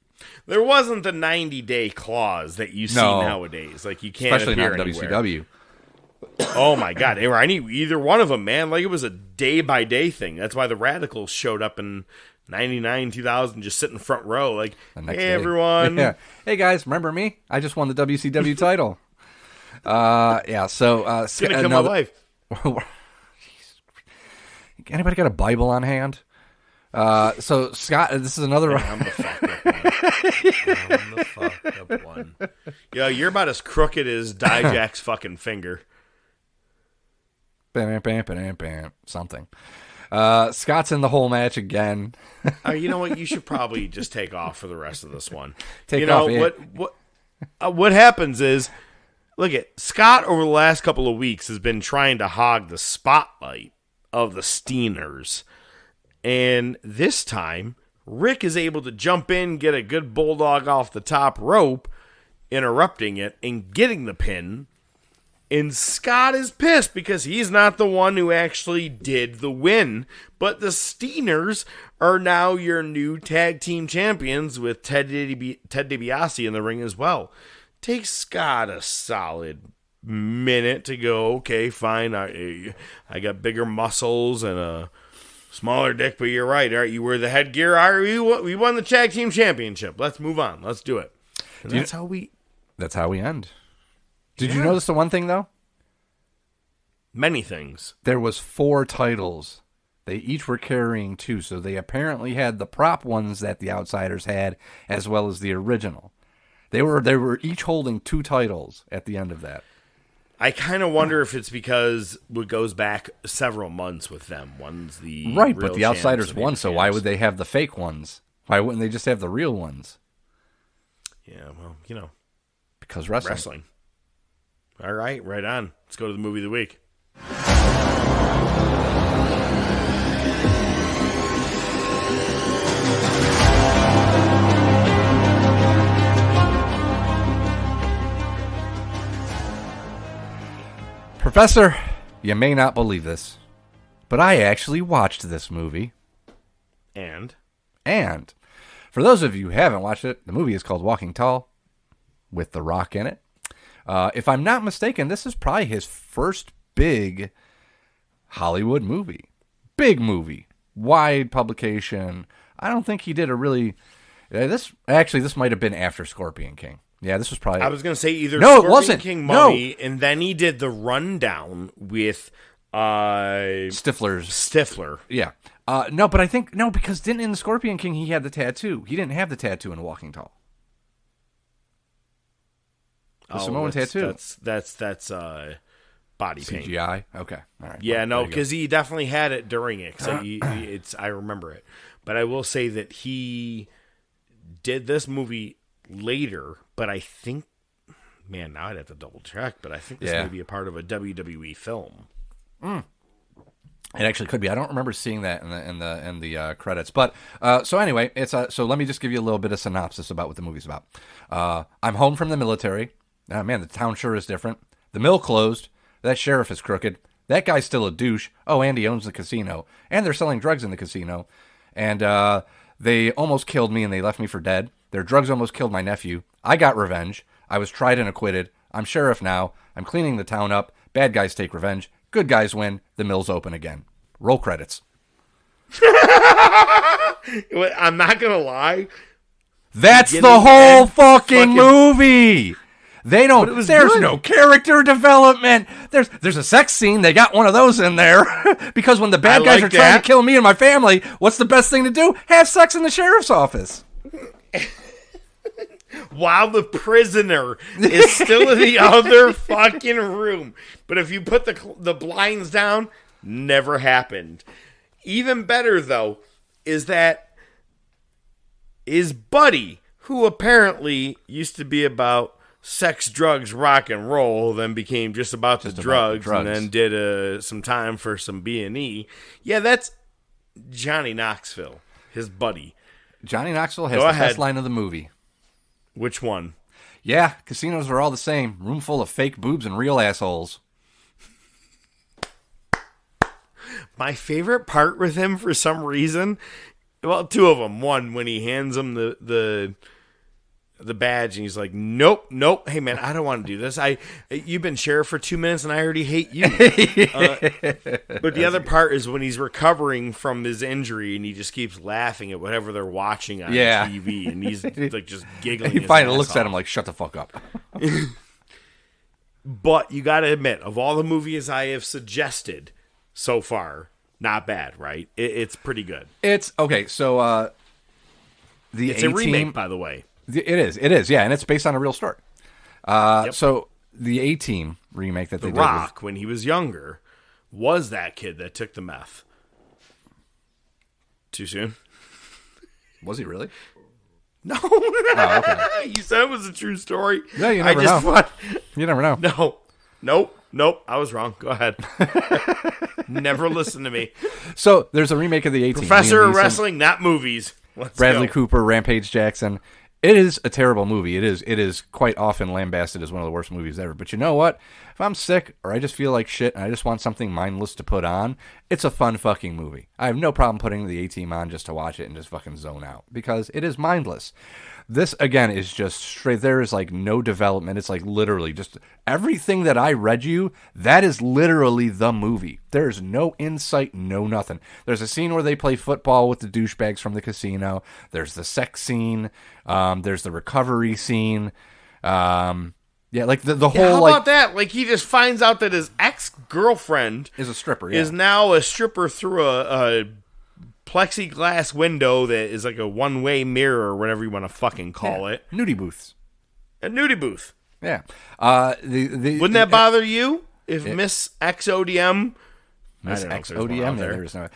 There wasn't the 90-day clause that you see nowadays. Like you can't Especially appear not anywhere. WCW. Oh my god, they were either one of them, man. Like it was a day-by-day thing. That's why the Radicals showed up in 99, 2000, just sitting front row. Like, hey, day. everyone. Yeah. Hey, guys, remember me? I just won the WCW title. Yeah, so... It's going to kill my life. Anybody got a Bible on hand? So, Scott, this is another... I'm the fucked up one. Yo, you're about as crooked as Dijak's fucking finger. Bam, bam, bam, bam, something. Scott's in the whole match again. You know what? You should probably just take off for the rest of this one. What happens is, look at Scott over the last couple of weeks has been trying to hog the spotlight of the Steiners. And this time, Rick is able to jump in, get a good bulldog off the top rope, interrupting it, and getting the pin. And Scott is pissed because he's not the one who actually did the win. But the Steiners are now your new tag team champions with Ted DiBiase in the ring as well. Takes Scott a solid minute to go, okay, fine, I got bigger muscles and a smaller dick, but you're right. All right, you wear the headgear. All right, we won the tag team championship. Let's move on. Let's do it. And that's how we end. Did you notice the one thing, though? Many things. There was 4 titles. They each were carrying 2, so they apparently had the prop ones that the Outsiders had, as well as the original. They were each holding 2 titles at the end of that. I kind of wonder if it's because it goes back several months with them. One's the right, real but the Outsiders champs, won, so why would they have the fake ones? Why wouldn't they just have the real ones? Yeah, well, because wrestling. All right, right on. Let's go to the movie of the week. Professor, you may not believe this, but I actually watched this movie. And for those of you who haven't watched it, the movie is called Walking Tall, with The Rock in it. If I'm not mistaken, this is probably his first big Hollywood movie. Big movie. Wide publication. I don't think he did a really... This might have been after Scorpion King. Yeah, this was probably... I was going to say either No, Scorpion it wasn't. King No. Mummy, and then he did the rundown with Stifler. Yeah. No, but I think... No, because didn't in the Scorpion King he had the tattoo? He didn't have the tattoo in Walking Tall. The Samoan tattoo. That's body paint. CGI? Okay. All right. Yeah, well, no, because he definitely had it during it. I remember it. But I will say that he did this movie later, but I think, man, now I'd have to double check, but I think this may be a part of a WWE film. It actually could be. I don't remember seeing that in the credits. But so anyway, it's so let me just give you a little bit of synopsis about what the movie's about. I'm home from the military. Man, the town sure is different. The mill closed. That sheriff is crooked. That guy's still a douche. Oh, and he owns the casino. And they're selling drugs in the casino. And they almost killed me and they left me for dead. Their drugs almost killed my nephew. I got revenge. I was tried and acquitted. I'm sheriff now. I'm cleaning the town up. Bad guys take revenge. Good guys win. The mill's open again. Roll credits. I'm not going to lie. That's the whole fucking movie. They don't. There's no character development. There's a sex scene. They got one of those in there because when the bad guys are trying to kill me and my family, what's the best thing to do? Have sex in the sheriff's office. While the prisoner is still in the other fucking room. But if you put the blinds down, never happened. Even better, though, is that his buddy, who apparently used to be about sex, drugs, rock and roll, then became just about the drugs, and then did some time for some B&E. Yeah, that's Johnny Knoxville, his buddy. Johnny Knoxville has the best line of the movie. Which one? Yeah, casinos are all the same. Room full of fake boobs and real assholes. My favorite part with him, for some reason, well, two of them. One, when he hands him the badge and he's like, nope. Hey man, I don't want to do this. You've been sheriff for 2 minutes and I already hate you. But the other part is when he's recovering from his injury and he just keeps laughing at whatever they're watching on TV and he's like just giggling. He finally looks at him like, shut the fuck up. But you got to admit, of all the movies I have suggested so far, not bad, right? It's pretty good. It's okay. So it's a remake, by the way. It is, yeah, and it's based on a real story. So the A-Team remake that they did. The Rock, when he was younger, was that kid that took the meth. Too soon? Was he really? No. Oh, okay. You said it was a true story. No, you never know. You never know. No. Nope. I was wrong. Go ahead. Never listen to me. So there's a remake of the A-Team. Professor of Wrestling, not movies. Let's Bradley go. Cooper, Rampage Jackson. It is a terrible movie. It is quite often lambasted as one of the worst movies ever. But you know what? If I'm sick or I just feel like shit and I just want something mindless to put on, it's a fun fucking movie. I have no problem putting the A-Team on just to watch it and just fucking zone out because it is mindless. This, again, is just straight. There is like no development. It's like literally just everything that I read you, that is literally the movie. There's no insight, no nothing. There's a scene where they play football with the douchebags from the casino. There's the sex scene. There's the recovery scene. Yeah, like the whole. How about that? Like he just finds out that his ex-girlfriend is a stripper. Is now a stripper through a plexiglass window that is like a one-way mirror or whatever you want to fucking call it. Nudie booths. A nudie booth. Yeah. Wouldn't that bother you if Miss XODM? Miss XODM. There is no.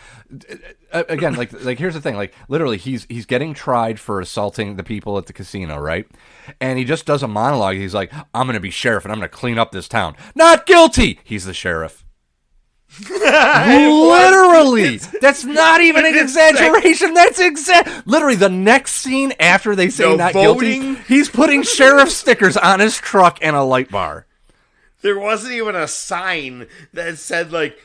Again, like here's the thing. Like literally, he's getting tried for assaulting the people at the casino, right? And he just does a monologue. He's like, "I'm going to be sheriff and I'm going to clean up this town." Not guilty. He's the sheriff. Literally, that's not even an exaggeration. That's literally the next scene after they say not guilty. He's putting sheriff stickers on his truck and a light bar. There wasn't even a sign that said like.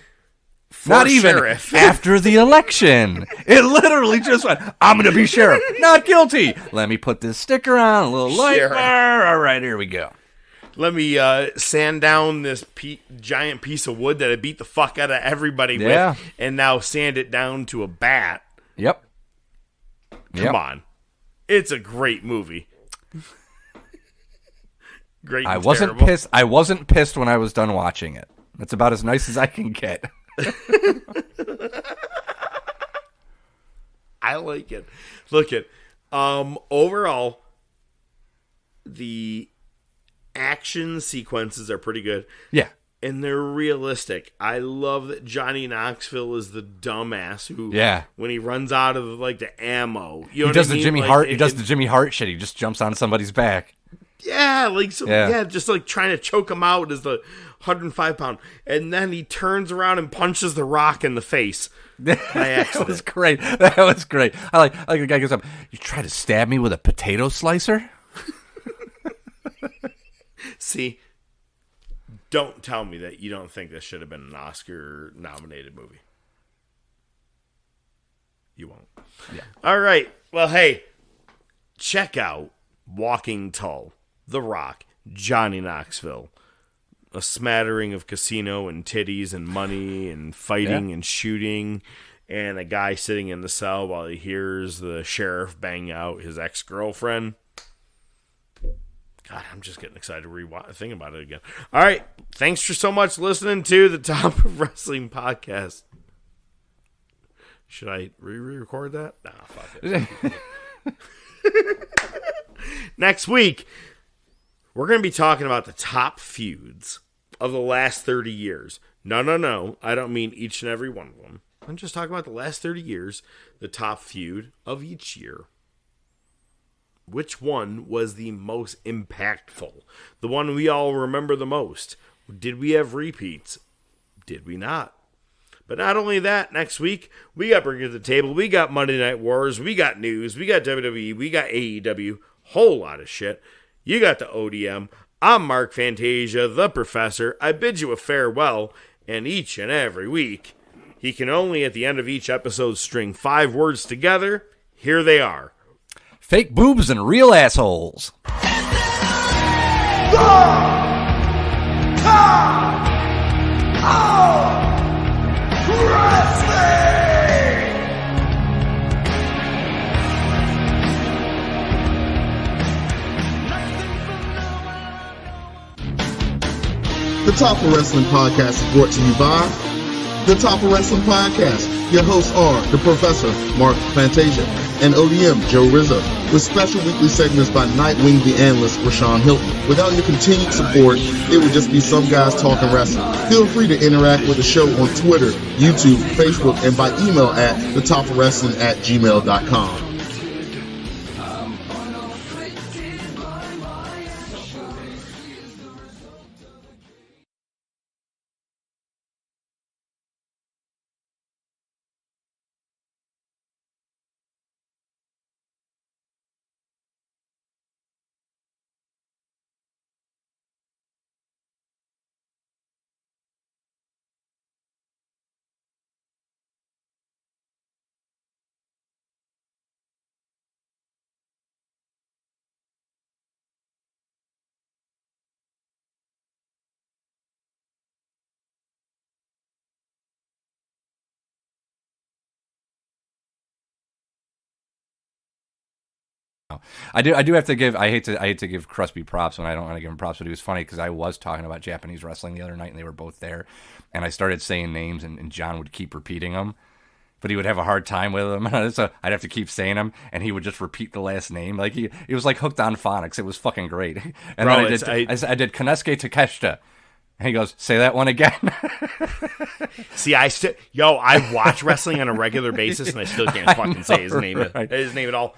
Not even sheriff. After the election. It literally just went, I'm going to be sheriff. Not guilty. Let me put this sticker on, a little light bar. All right, here we go. Let me sand down this giant piece of wood that I beat the fuck out of everybody with, and now sand it down to a bat. Yep. Come on. It's a great movie. Great. I and wasn't terrible. pissed. I wasn't pissed when I was done watching it. That's about as nice as I can get. I like it. Look at overall, the action sequences are pretty good. Yeah. And they're realistic. I love that Johnny Knoxville is the dumbass who, when he runs out of like the ammo, you know he does what I the mean? Jimmy like, Hart. He does the Jimmy Hart shit. He just jumps on somebody's back. Yeah, like just like trying to choke him out as the 105-pound, and then he turns around and punches the Rock in the face. That was great. That was great. I like the guy goes up. You try to stab me with a potato slicer? See, don't tell me that you don't think this should have been an Oscar-nominated movie. You won't. Yeah. All right. Well, hey, check out Walking Tall, The Rock, Johnny Knoxville, a smattering of casino and titties and money and fighting and shooting, and a guy sitting in the cell while he hears the sheriff bang out his ex-girlfriend. God, I'm just getting excited to think about it again. All right. Thanks for so much listening to the Top of Wrestling podcast. Should I re-record that? Nah, fuck it. Next week, we're going to be talking about the top feuds of the last 30 years. No. I don't mean each and every one of them. I'm just talking about the last 30 years, the top feud of each year. Which one was the most impactful? The one we all remember the most? Did we have repeats? Did we not? But not only that, next week, we got Bring It to the Table, we got Monday Night Wars, we got news, we got WWE, we got AEW, whole lot of shit. You got the ODM. I'm Mark Fantasia, the Professor. I bid you a farewell, and each and every week, he can only at the end of each episode string 5 words together. Here they are. Fake boobs and real assholes. The Top of Wrestling Podcast is brought to you by The Top of Wrestling Podcast. Your hosts are the Professor, Mark Fantasia, and ODM, Joe Rizzo, with special weekly segments by Nightwing the Analyst, Rashawn Hilton. Without your continued support, it would just be some guys talking wrestling. Feel free to interact with the show on Twitter, YouTube, Facebook, and by email at thetopofwrestling@gmail.com. I do have to give. I hate to give Crosby props when I don't want to give him props, but he was funny because I was talking about Japanese wrestling the other night and they were both there, and I started saying names and John would keep repeating them, but he would have a hard time with them. So I'd have to keep saying them, and he would just repeat the last name. Like he was like hooked on phonics. It was fucking great. And Bro, then I did Konosuke Takeshita. And he goes, say that one again. See, I watch wrestling on a regular basis, and I still can't fucking say his name. Right. His name at all.